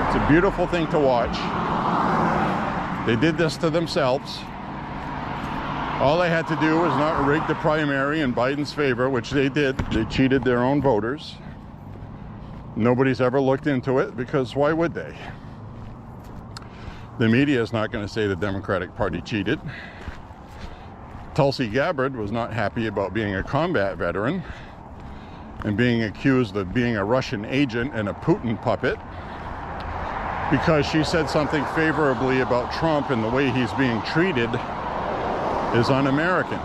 It's a beautiful thing to watch. They did this to themselves. All they had to do was not rig the primary in Biden's favor, which they did. They cheated their own voters. Nobody's ever looked into it, because why would they? The media is not going to say the Democratic Party cheated. Tulsi Gabbard was not happy about being a combat veteran and being accused of being a Russian agent and a Putin puppet, because she said something favorably about Trump, and the way he's being treated is un-American.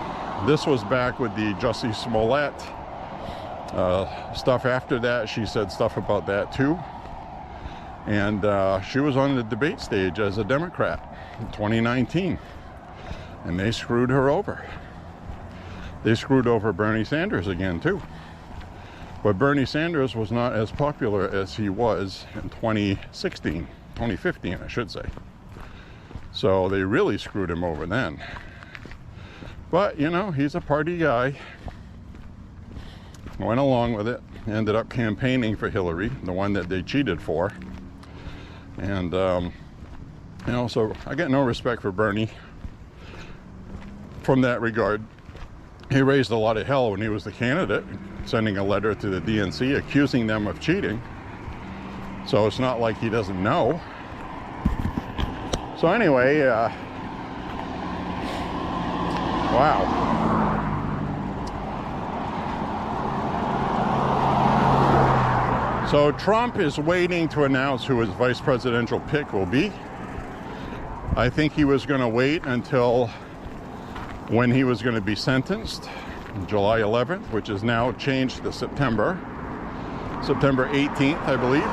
This was back with the Jussie Smollett stuff. After that, she said stuff about that too. And she was on the debate stage as a Democrat in 2019. And they screwed her over. They screwed over Bernie Sanders again too. But Bernie Sanders was not as popular as he was in 2015, I should say. So they really screwed him over then. But, you know, he's a party guy. Went along with it. Ended up campaigning for Hillary, the one that they cheated for. And, you know, so I got no respect for Bernie from that regard. He raised a lot of hell when he was the candidate, sending a letter to the DNC accusing them of cheating. So it's not like he doesn't know. So anyway, wow. So Trump is waiting to announce who his vice presidential pick will be. I think he was going to wait until when he was going to be sentenced, July 11th, which is now changed to September 18th, I believe.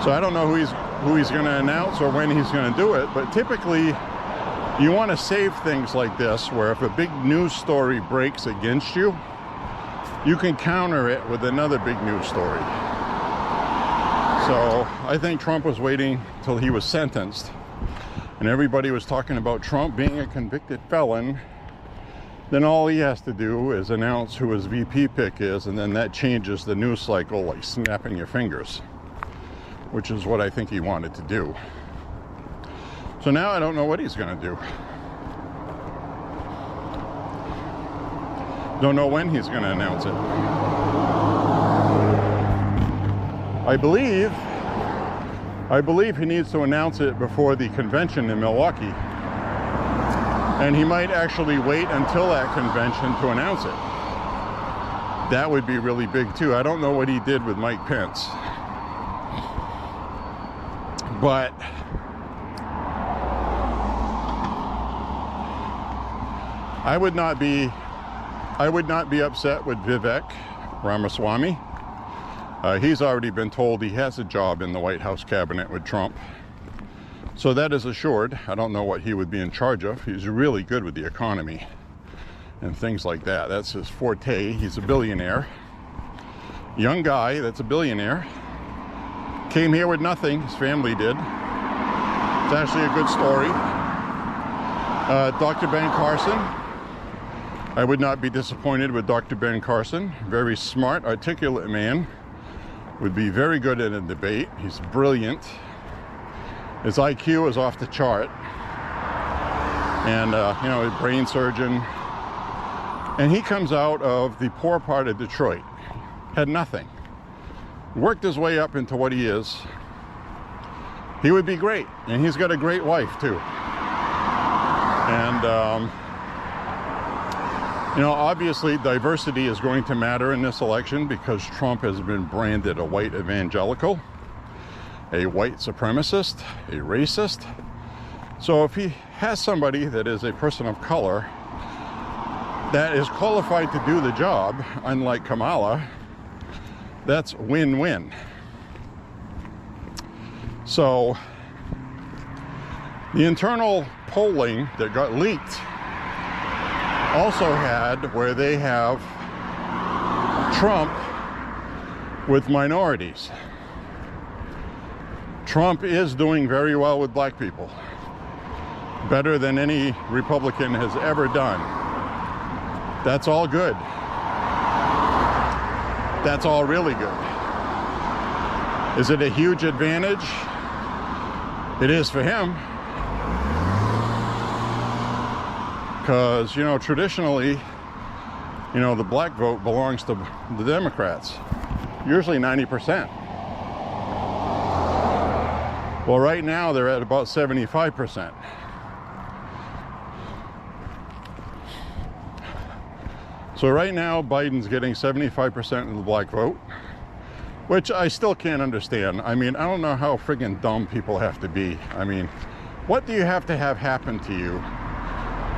So I don't know who he's going to announce or when he's going to do it, but typically you want to save things like this, where if a big news story breaks against you, you can counter it with another big news story. So I think Trump was waiting till he was sentenced, and everybody was talking about Trump being a convicted felon then all he has to do is announce who his VP pick is, and then that changes the news cycle like snapping your fingers, which is what I think he wanted to do. So now I don't know what he's going to do. Don't know when he's going to announce it. I believe he needs to announce it before the convention in Milwaukee. And he might actually wait until that convention to announce it. That would be really big too. I don't know what he did with Mike Pence. But I would not be upset with Vivek Ramaswamy. He's already been told he has a job in the White House cabinet with Trump. So that is assured. I don't know what he would be in charge of. He's really good with the economy and things like that. That's his forte. He's a billionaire. Young guy that's a billionaire. Came here with nothing. His family did. It's actually a good story. Dr. Ben Carson. I would not be disappointed with Dr. Ben Carson. Very smart, articulate man. Would be very good in a debate. He's brilliant. His IQ is off the chart. And, you know, a brain surgeon. And he comes out of the poor part of Detroit. Had nothing. Worked his way up into what he is. He would be great. And he's got a great wife, too. And, you know, obviously diversity is going to matter in this election because Trump has been branded a white evangelical, a white supremacist, a racist. So if he has somebody that is a person of color that is qualified to do the job, unlike Kamala, that's win-win. So the internal polling that got leaked also had where they have Trump with minorities. Trump is doing very well with black people. Better than any Republican has ever done. That's all good. That's all really good. Is it a huge advantage? It is for him. Because, you know, traditionally, you know, the black vote belongs to the Democrats. Usually 90%. Well, right now they're at about 75%. So right now Biden's getting 75% of the black vote, which I still can't understand. I mean, I don't know how friggin' dumb people have to be. I mean, what do you have to have happen to you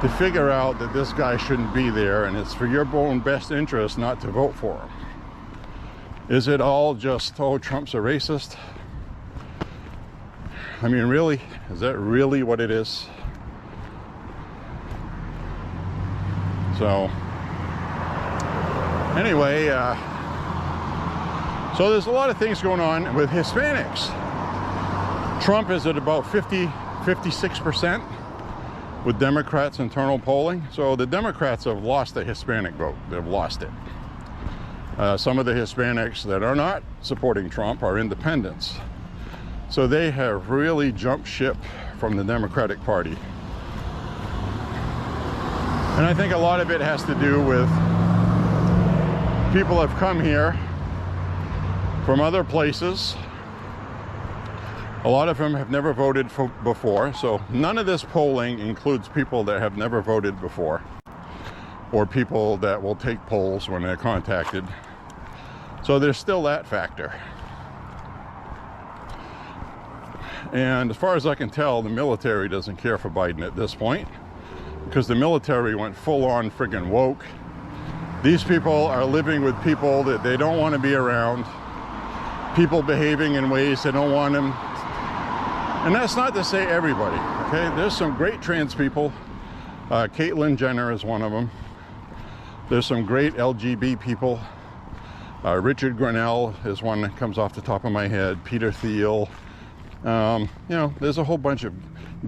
to figure out that this guy shouldn't be there and it's for your own best interest not to vote for him? Is it all just, oh, Trump's a racist? I mean, really? Is that really what it is? So, anyway, so there's a lot of things going on with Hispanics. Trump is at about 56% with Democrats' internal polling. So the Democrats have lost the Hispanic vote. They've lost it. Some of the Hispanics that are not supporting Trump are independents. So they have really jumped ship from the Democratic Party. And I think a lot of it has to do with people have come here from other places. A lot of them have never voted before, so none of this polling includes people that have never voted before or people that will take polls when they're contacted. So there's still that factor. And as far as I can tell, the military doesn't care for Biden at this point because the military went full-on friggin' woke. These people are living with people that they don't want to be around, people behaving in ways they don't want them. And that's not to say everybody, okay? There's some great trans people. Caitlyn Jenner is one of them. There's some great LGBT people. Richard Grenell is one that comes off the top of my head. Peter Thiel. You know, there's a whole bunch of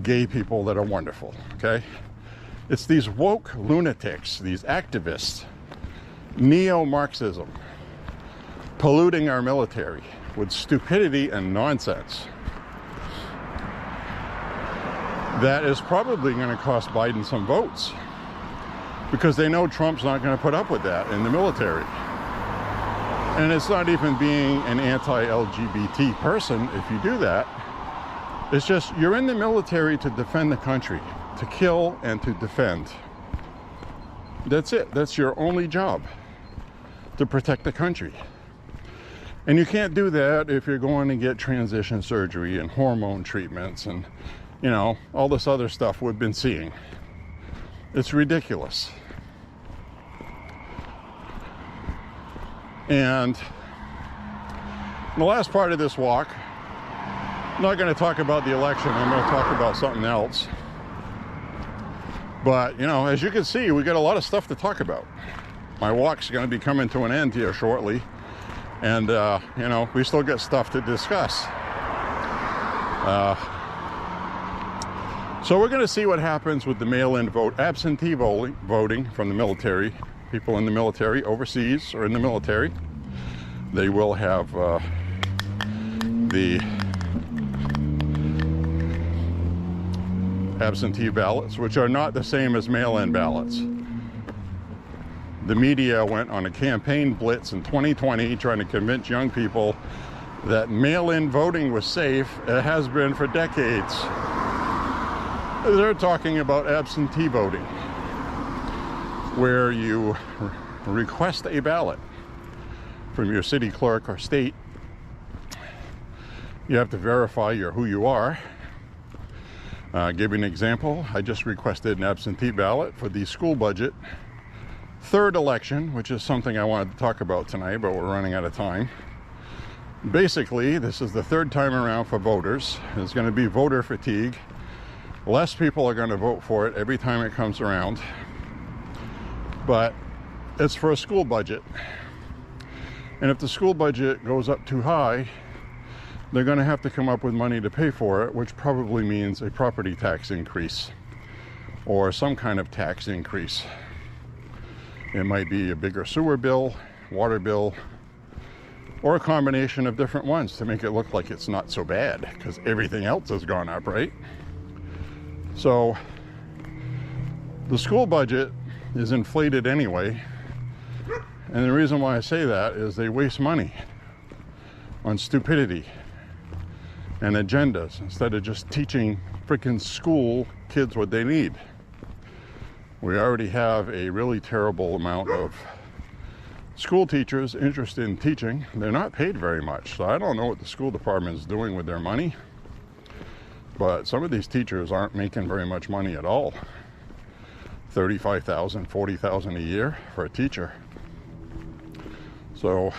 gay people that are wonderful, okay? It's these woke lunatics, these activists, neo-Marxism, polluting our military with stupidity and nonsense. That is probably going to cost Biden some votes, because they know Trump's not going to put up with that in the military. And it's not even being an anti-LGBT person if you do that. It's just you're in the military to defend the country, to kill and to defend. That's it. That's your only job, to protect the country. And you can't do that if you're going to get transition surgery and hormone treatments and, you know, all this other stuff we've been seeing. It's ridiculous. And in the last part of this walk, I'm not going to talk about the election. I'm going to talk about something else. But, you know, as you can see, we got a lot of stuff to talk about. My walk's going to be coming to an end here shortly. And, you know, we still got stuff to discuss. So we're going to see what happens with the mail-in vote, absentee voting from the military. People in the military, overseas or in the military, they will have the absentee ballots, which are not the same as mail-in ballots. The media went on a campaign blitz in 2020 trying to convince young people that mail-in voting was safe. It has been for decades. They're talking about absentee voting, where you request a ballot from your city clerk or state. You have to verify who you are. Give you an example. I just requested an absentee ballot for the school budget third election, which is something I wanted to talk about tonight, but we're running out of time. Basically, this is the third time around for voters. There's going to be voter fatigue. Less people are going to vote for it every time it comes around. But it's for a school budget. And if the school budget goes up too high, they're going to have to come up with money to pay for it, which probably means a property tax increase or some kind of tax increase. It might be a bigger sewer bill, water bill, or a combination of different ones to make it look like it's not so bad, because everything else has gone up, right? So the school budget is inflated anyway, and the reason why I say that is they waste money on stupidity and agendas instead of just teaching freaking school kids what they need. We already have a really terrible amount of school teachers interested in teaching. They're not paid very much, so I don't know what the school department is doing with their money, but some of these teachers aren't making very much money at all. $35,000, $40,000 a year for a teacher. So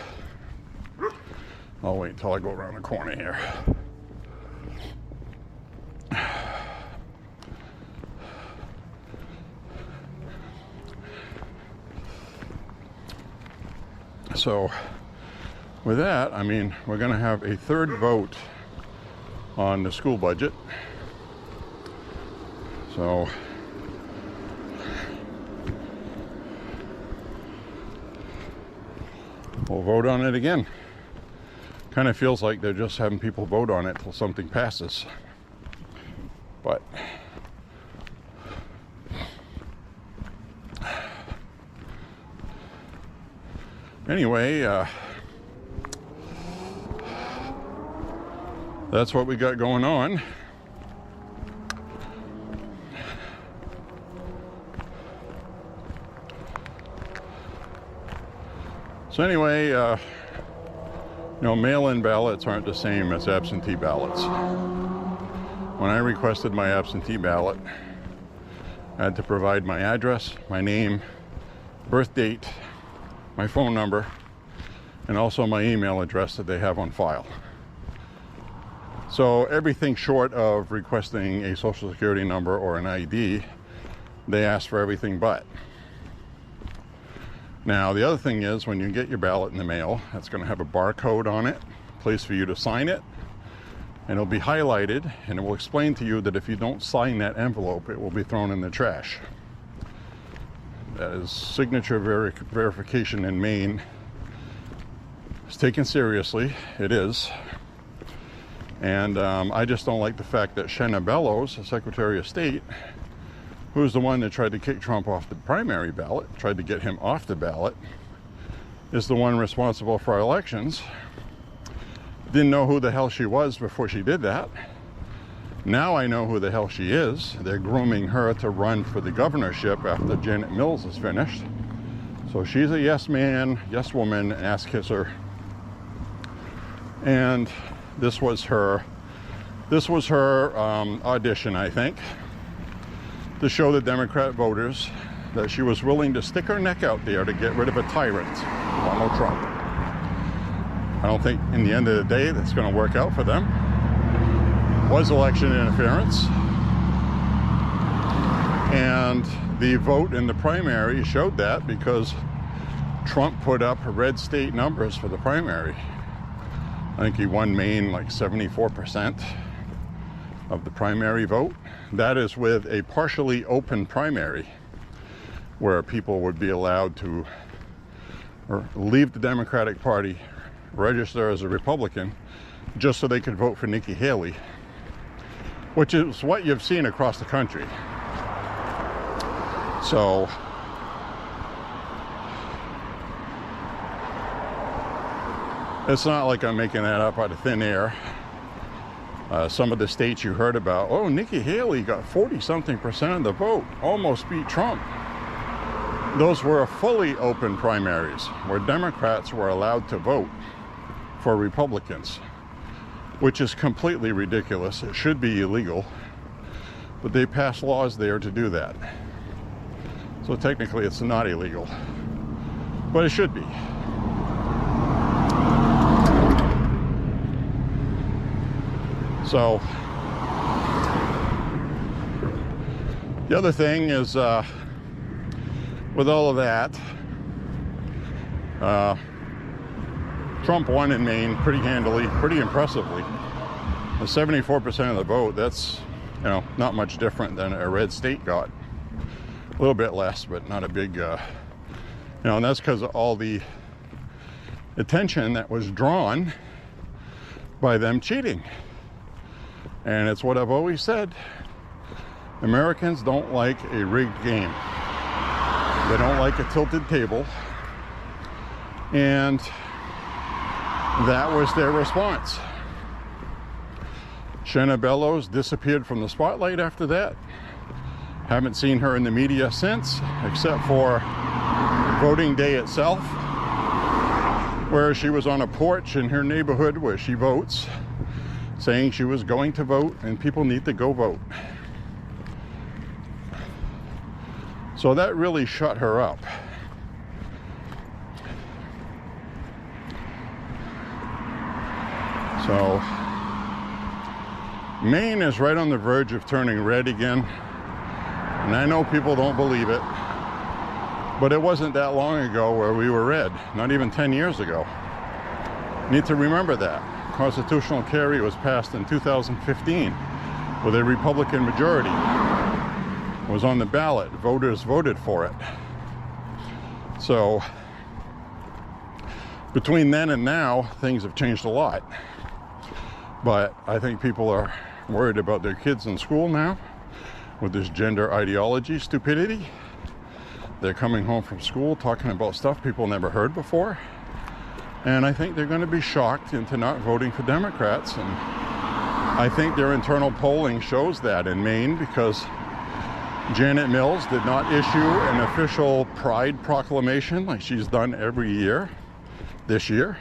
I'll wait until I go around the corner here. So with that, I mean, we're going to have a third vote on the school budget. So we'll vote on it again. Kind of feels like they're just having people vote on it till something passes. But anyway, that's what we got going on. So anyway, you know, mail-in ballots aren't the same as absentee ballots. When I requested my absentee ballot, I had to provide my address, my name, birth date, my phone number, and also my email address that they have on file. So everything short of requesting a social security number or an ID, they ask for everything but. Now, the other thing is, when you get your ballot in the mail, it's going to have a barcode on it, place for you to sign it, and it'll be highlighted, and it will explain to you that if you don't sign that envelope, it will be thrown in the trash. as signature verification in Maine is taken seriously. It is. And I just don't like the fact that Shenna Bellows, the Secretary of State, who's the one that tried to kick Trump off the primary ballot, tried to get him off the ballot, is the one responsible for our elections. Didn't know who the hell she was before she did that. Now I know who the hell she is. They're grooming her to run for the governorship after Janet Mills is finished. So she's a yes man, yes woman, ass kisser. And this was her audition, I think, to show the Democrat voters that she was willing to stick her neck out there to get rid of a tyrant, Donald Trump. I don't think in the end of the day that's going to work out for them. Was election interference, and the vote in the primary showed that, because Trump put up red state numbers for the primary. I think he won Maine like 74% of the primary vote. That is with a partially open primary, where people would be allowed to leave the Democratic Party, register as a Republican, just so they could vote for Nikki Haley, which is what you've seen across the country. So it's not like I'm making that up out of thin air. Some of the states you heard about, oh, Nikki Haley got 40-something% of the vote, almost beat Trump. Those were fully open primaries where Democrats were allowed to vote for Republicans, which is completely ridiculous. It should be illegal, but they passed laws there to do that. So technically it's not illegal, but it should be. So the other thing is, with all of that, Trump won in Maine pretty handily, pretty impressively. With 74% of the vote, that's, you know, not much different than a red state got. A little bit less, but not a big, you know, and that's because of all the attention that was drawn by them cheating. And it's what I've always said. Americans don't like a rigged game. They don't like a tilted table. And that was their response. Shenna Bellows disappeared from the spotlight after that. Haven't seen her in the media since, except for voting day itself, where she was on a porch in her neighborhood where she votes, saying she was going to vote and people need to go vote. So that really shut her up. So Maine is right on the verge of turning red again. And I know people don't believe it, but it wasn't that long ago where we were red, not even 10 years ago. You need to remember that. Constitutional carry was passed in 2015 with a Republican majority. It was on the ballot. Voters voted for it. So between then and now, things have changed a lot. But I think people are worried about their kids in school now with this gender ideology stupidity. They're coming home from school talking about stuff people never heard before. And I think they're going to be shocked into not voting for Democrats. And I think their internal polling shows that in Maine, because Janet Mills did not issue an official Pride proclamation like she's done every year this year.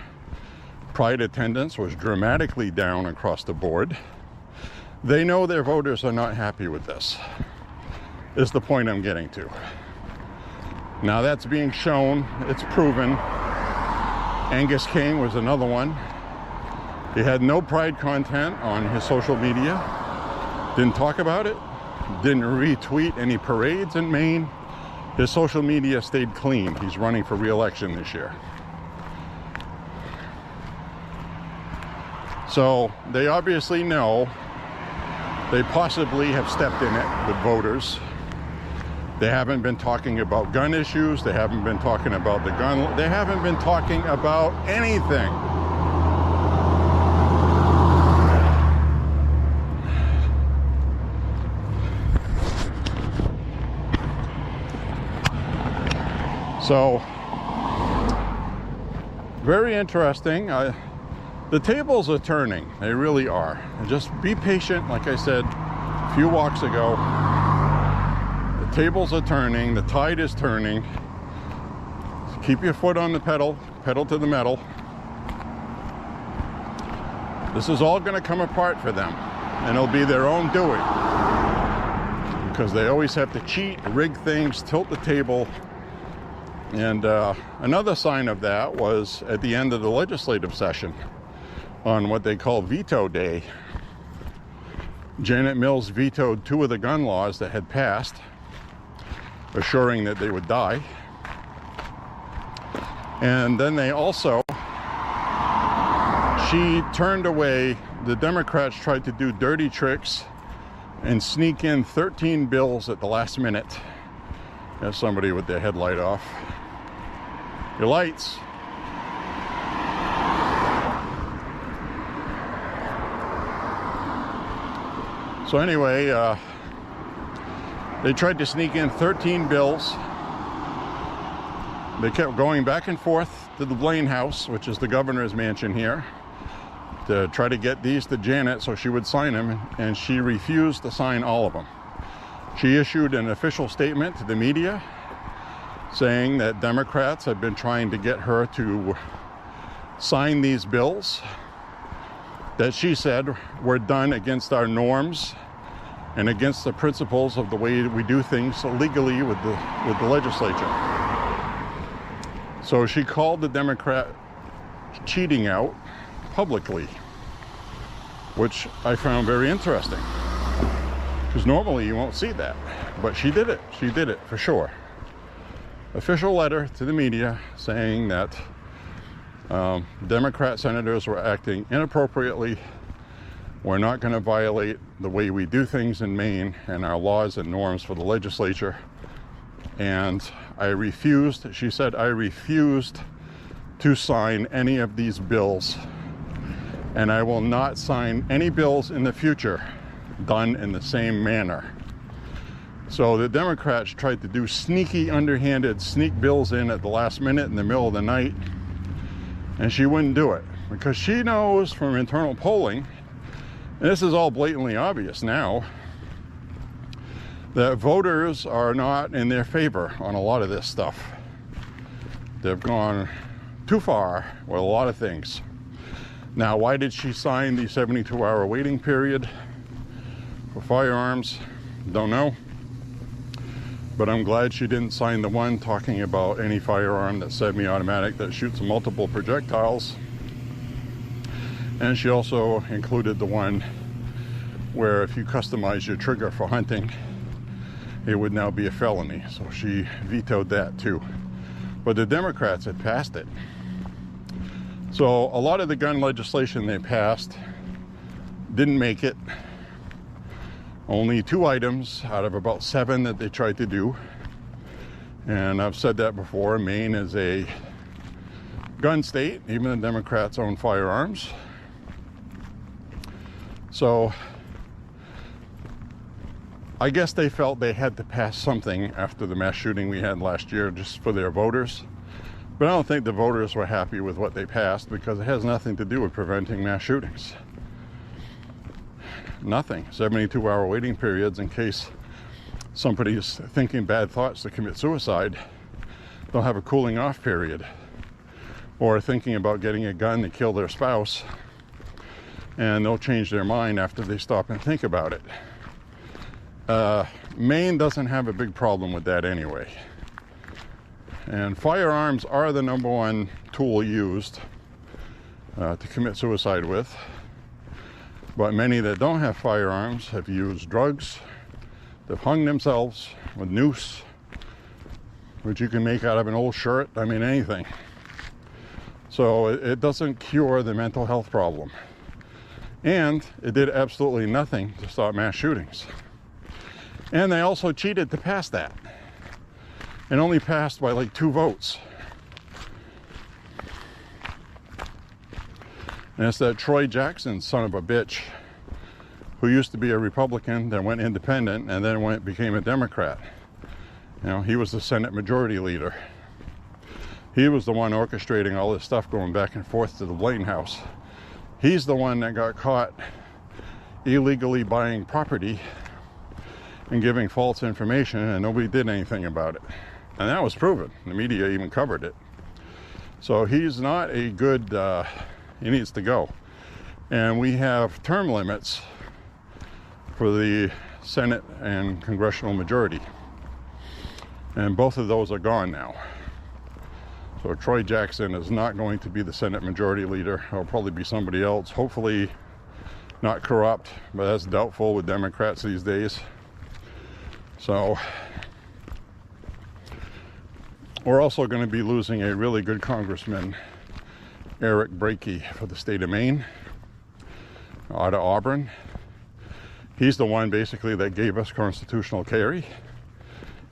Pride attendance was dramatically down across the board. They know their voters are not happy with this, is the point I'm getting to. Now that's being shown, it's proven. Angus King was another one. He had no Pride content on his social media, didn't talk about it, didn't retweet any parades in Maine. His social media stayed clean. He's running for re-election this year. So they obviously know they possibly have stepped in it with voters They haven't been talking about gun issues. They haven't been talking about the gun. They haven't been talking about anything. So, very interesting. The tables are turning. They really are. And just be patient. Like I said a few walks ago, the tables are turning. The tide is turning. So keep your foot on the pedal to the metal. This is all going to come apart for them, and it'll be their own doing, because they always have to cheat, rig things, tilt the table. And another sign of that was at the end of the legislative session on what they call veto day. Janet Mills vetoed 2 of the gun laws that had passed, assuring that they would die. And then they also, she turned away, the Democrats tried to do dirty tricks and sneak in 13 bills at the last minute. There's somebody with their headlight off. Your lights. So anyway, they tried to sneak in 13 bills. They kept going back and forth to the Blaine House, which is the governor's mansion here, to try to get these to Janet so she would sign them, and she refused to sign all of them. She issued an official statement to the media saying that Democrats have been trying to get her to sign these bills that she said were done against our norms and against the principles of the way we do things legally with the legislature. So she called the Democrat cheating out publicly, which I found very interesting, because normally you won't see that, but she did it. She did it for sure. Official letter to the media saying that Democrat senators were acting inappropriately. We're not going to violate the way we do things in Maine and our laws and norms for the legislature. And I refused, she said, I refused to sign any of these bills. And I will not sign any bills in the future done in the same manner. So the Democrats tried to do sneaky, underhanded, sneak bills in at the last minute in the middle of the night, and she wouldn't do it because she knows from internal polling, and this is all blatantly obvious now, that voters are not in their favor on a lot of this stuff. They've gone too far with a lot of things. Now, why did she sign the 72-hour waiting period for firearms? Don't know. But I'm glad she didn't sign the one talking about any firearm that's semi-automatic that shoots multiple projectiles. And she also included the one where if you customize your trigger for hunting, it would now be a felony. So she vetoed that too. But the Democrats had passed it. So a lot of the gun legislation they passed didn't make it. Only 2 items out of about 7 that they tried to do. And I've said that before, Maine is a gun state. Even the Democrats own firearms. So I guess they felt they had to pass something after the mass shooting we had last year just for their voters. But I don't think the voters were happy with what they passed, because it has nothing to do with preventing mass shootings. Nothing. 72-hour waiting periods in case somebody's thinking bad thoughts to commit suicide. They'll have a cooling off period. Or thinking about getting a gun to kill their spouse, and they'll change their mind after they stop and think about it. Maine doesn't have a big problem with that anyway. And firearms are the #1 tool used to commit suicide with. But many that don't have firearms have used drugs. They've hung themselves with noose, which you can make out of an old shirt. I mean, anything. So it doesn't cure the mental health problem. And it did absolutely nothing to stop mass shootings. And they also cheated to pass that. and only passed by like 2 votes. And it's that Troy Jackson son of a bitch who used to be a Republican, then went independent, and then became a Democrat. You know, he was the Senate Majority Leader. He was the one orchestrating all this stuff going back and forth to the Blaine House. He's the one that got caught illegally buying property and giving false information, and nobody did anything about it. And that was proven. The media even covered it. So he's not a good, he needs to go. And we have term limits for the Senate and congressional majority. And both of those are gone now. So Troy Jackson is not going to be the Senate Majority Leader. It'll probably be somebody else. Hopefully not corrupt, but that's doubtful with Democrats these days. So we're also going to be losing a really good congressman, Eric Brakey, for the state of Maine, out of Auburn. He's the one basically that gave us constitutional carry.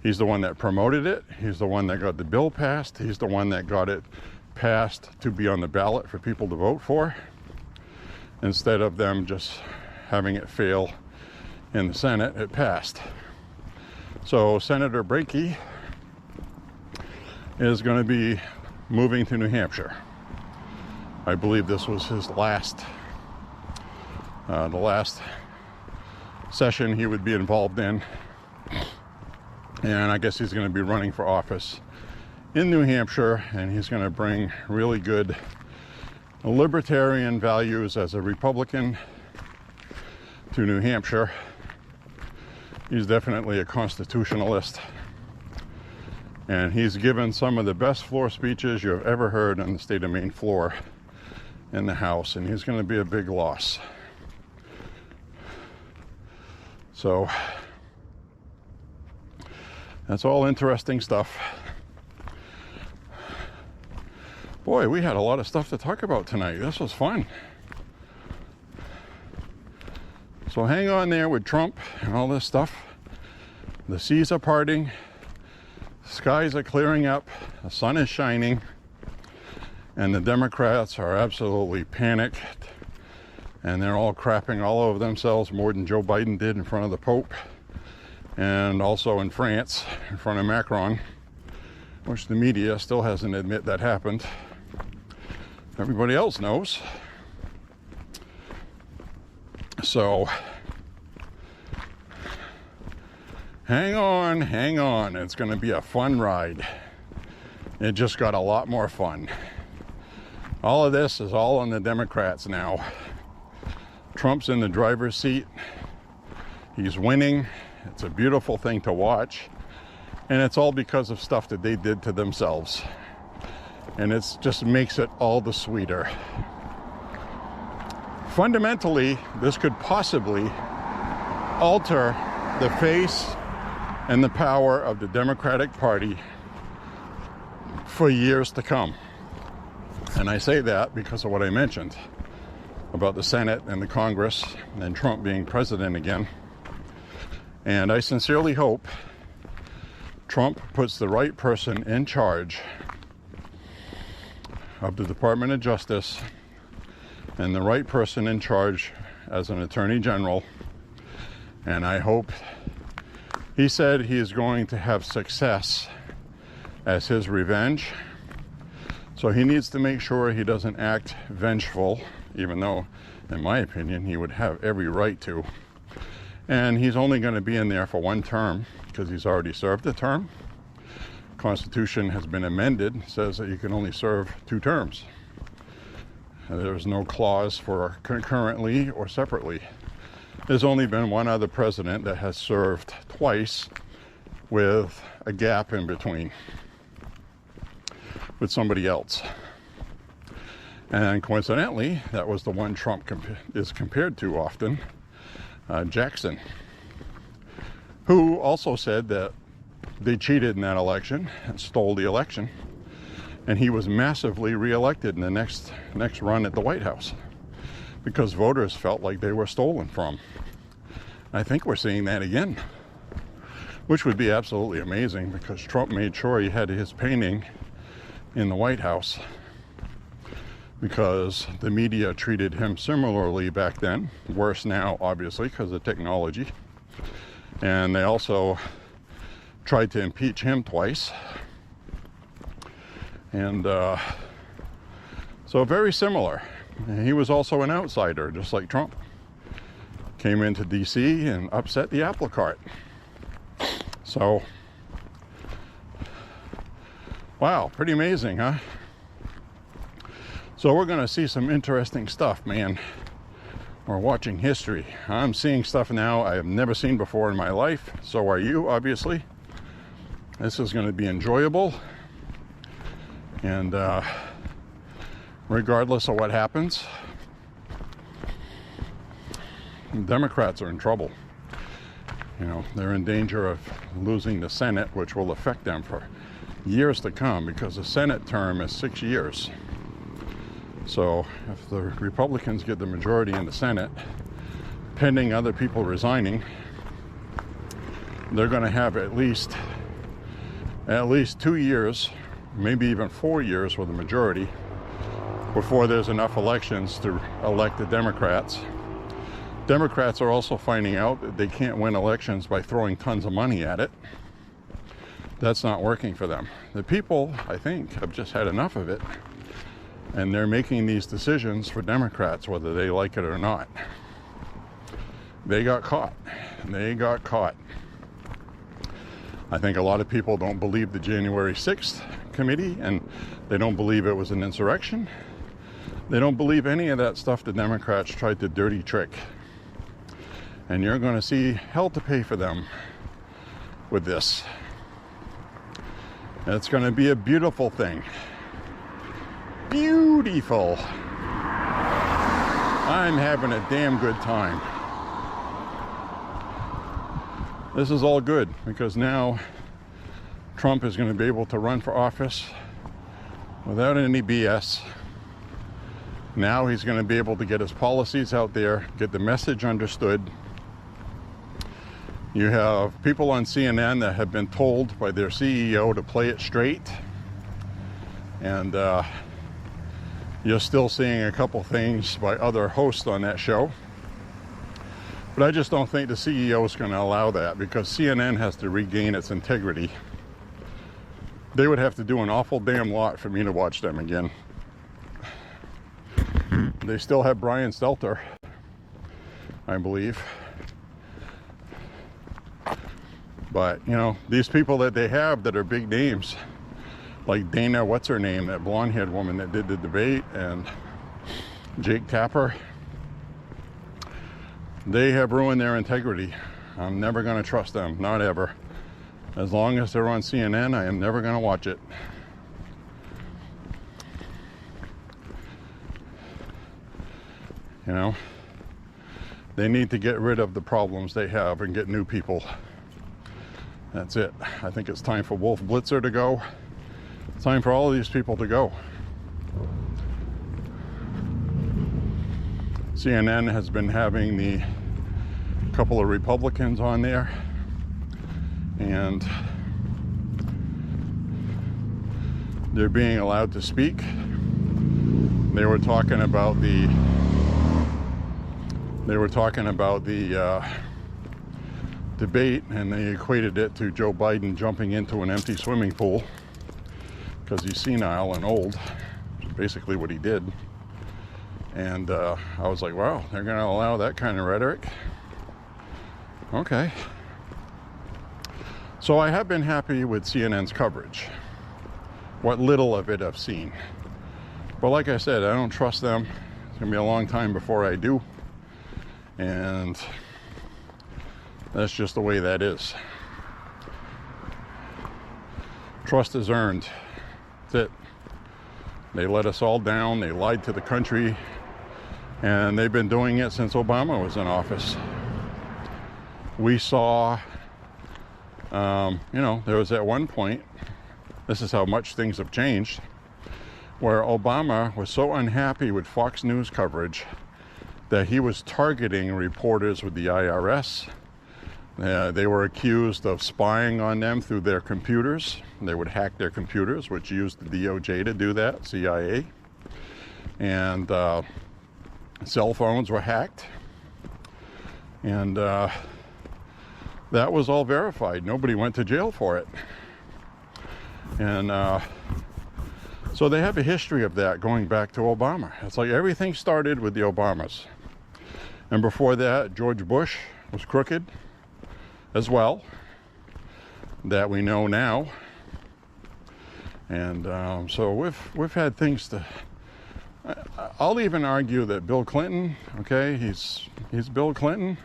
He's the one that promoted it. He's the one that got the bill passed. He's the one that got it passed to be on the ballot for people to vote for, instead of them just having it fail in the Senate. It passed. So Senator Brakey is going to be moving to New Hampshire. I believe this was his last, the last session he would be involved in. And I guess he's going to be running for office in New Hampshire, and he's going to bring really good libertarian values as a Republican to New Hampshire. He's definitely a constitutionalist, and he's given some of the best floor speeches you've ever heard on the state of Maine floor in the House, and he's going to be a big loss. So that's all interesting stuff. Boy, we had a lot of stuff to talk about tonight. This was fun. So hang on there with Trump and all this stuff. The seas are parting, skies are clearing up, the sun is shining, and the Democrats are absolutely panicked, and they're all crapping all over themselves more than Joe Biden did in front of the Pope, and also in France in front of Macron, which the media still hasn't admitted that happened. Everybody else knows. So hang on. It's going to be a fun ride. It just got a lot more fun. All of this is all on the Democrats now. Trump's in the driver's seat. He's winning. It's a beautiful thing to watch. And it's all because of stuff that they did to themselves. And it just makes it all the sweeter. Fundamentally, this could possibly alter the face and the power of the Democratic Party for years to come. And I say that because of what I mentioned about the Senate and the Congress and Trump being president again. And I sincerely hope Trump puts the right person in charge of the Department of Justice and the right person in charge as an Attorney General. And I hope, he said he is going to have success as his revenge. So he needs to make sure he doesn't act vengeful, even though, in my opinion, he would have every right to. And he's only going to be in there for one term because he's already served a term. Constitution has been amended, says that you can only serve 2 terms. There's no clause for concurrently or separately. There's only been one other president that has served twice with a gap in between with somebody else. And coincidentally, that was the one Trump is compared to often, Jackson, who also said that they cheated in that election and stole the election, and he was massively reelected in the next run at the White House because voters felt like they were stolen from. I think we're seeing that again. which would be absolutely amazing because Trump made sure he had his painting in the White House, because the media treated him similarly back then, worse now obviously because of technology, and they also tried to impeach him twice. And so very similar. He was also an outsider, just like Trump. Came into DC and upset the apple cart. So, wow, pretty amazing, huh? So we're gonna see some interesting stuff, man. We're watching history. I'm seeing stuff now I have never seen before in my life. So are you, obviously. This is gonna be enjoyable. And regardless of what happens, Democrats are in trouble. You know, they're in danger of losing the Senate, which will affect them for years to come, because the Senate term is 6 years. So if the Republicans get the majority in the Senate, pending other people resigning, they're going to have at least 2 years, maybe even 4 years with a majority before there's enough elections to elect the Democrats. Democrats are also finding out that they can't win elections by throwing tons of money at it. That's not working for them. The people, I think, have just had enough of it, and they're making these decisions for Democrats whether they like it or not. They got caught. They got caught. I think a lot of people don't believe the January 6th committee, and they don't believe it was an insurrection. They don't believe any of that stuff the Democrats tried to dirty trick. And you're going to see hell to pay for them with this. It's going to be a beautiful thing. Beautiful. I'm having a damn good time. This is all good because now Trump is going to be able to run for office without any BS. Now he's going to be able to get his policies out there, get the message understood. You have people on CNN that have been told by their CEO to play it straight. And you're still seeing a couple things by other hosts on that show. But I just don't think the CEO is going to allow that, because CNN has to regain its integrity. They would have to do an awful damn lot for me to watch them again. They still have Brian Stelter, I believe. But, you know, these people that they have that are big names, like Dana, what's her name, that blonde-haired woman that did the debate, and Jake Tapper, they have ruined their integrity. I'm never going to trust them, not ever. As long as they're on CNN, I am never going to watch it. You know, they need to get rid of the problems they have and get new people. That's it. I think it's time for Wolf Blitzer to go. It's time for all of these people to go. CNN has been having the couple of Republicans on there, and they're being allowed to speak. They were talking about the debate, and they equated it to Joe Biden jumping into an empty swimming pool because he's senile and old. Basically what he did. And I was like, wow, they're going to allow that kind of rhetoric? Okay. So I have been happy with CNN's coverage, what little of it I've seen. But like I said, I don't trust them. It's going to be a long time before I do. And that's just the way that is. Trust is earned. That's it. They let us all down. They lied to the country. And they've been doing it since Obama was in office. We saw, there was at one point, this is how much things have changed, where Obama was so unhappy with Fox News coverage that he was targeting reporters with the IRS, They were accused of spying on them through their computers. They would hack their computers, which used the DOJ to do that, CIA. And cell phones were hacked. And that was all verified. Nobody went to jail for it. And so they have a history of that going back to Obama. It's like everything started with the Obamas. And before that, George Bush was crooked as well, that we know now. And so we've had things to... I'll even argue that Bill Clinton, okay, he's Bill Clinton.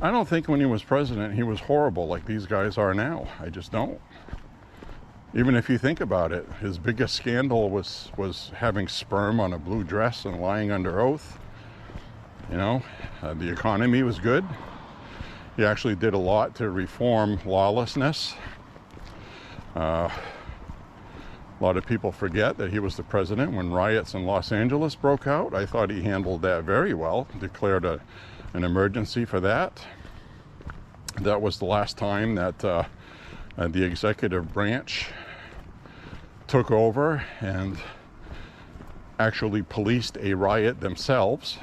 I don't think when he was president he was horrible like these guys are now. I just don't. Even if you think about it, his biggest scandal was having sperm on a blue dress and lying under oath. You know, the economy was good. He actually did a lot to reform lawlessness. A lot of people forget that he was the president when riots in Los Angeles broke out. I thought he handled that very well, declared an emergency for that. That was the last time that the executive branch took over and actually policed a riot themselves,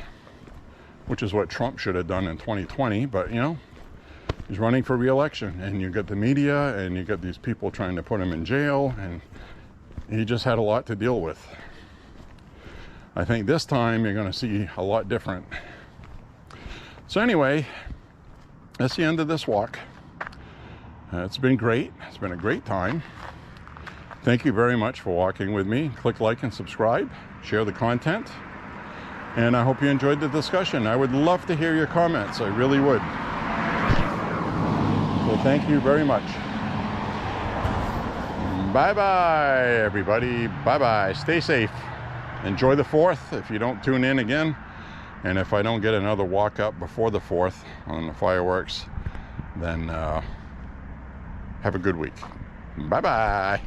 which is what Trump should have done in 2020. But, you know, he's running for re-election, and you got the media, and you got these people trying to put him in jail, and he just had a lot to deal with. I think this time you're going to see a lot different. So anyway, that's the end of this walk. It's been great. It's been a great time. Thank you very much for walking with me. Click like and subscribe. Share the content. And I hope you enjoyed the discussion. I would love to hear your comments. I really would. So thank you very much. Bye-bye, everybody. Bye-bye. Stay safe. Enjoy the 4th if you don't tune in again. And if I don't get another walk up before the 4th on the fireworks, then have a good week. Bye-bye.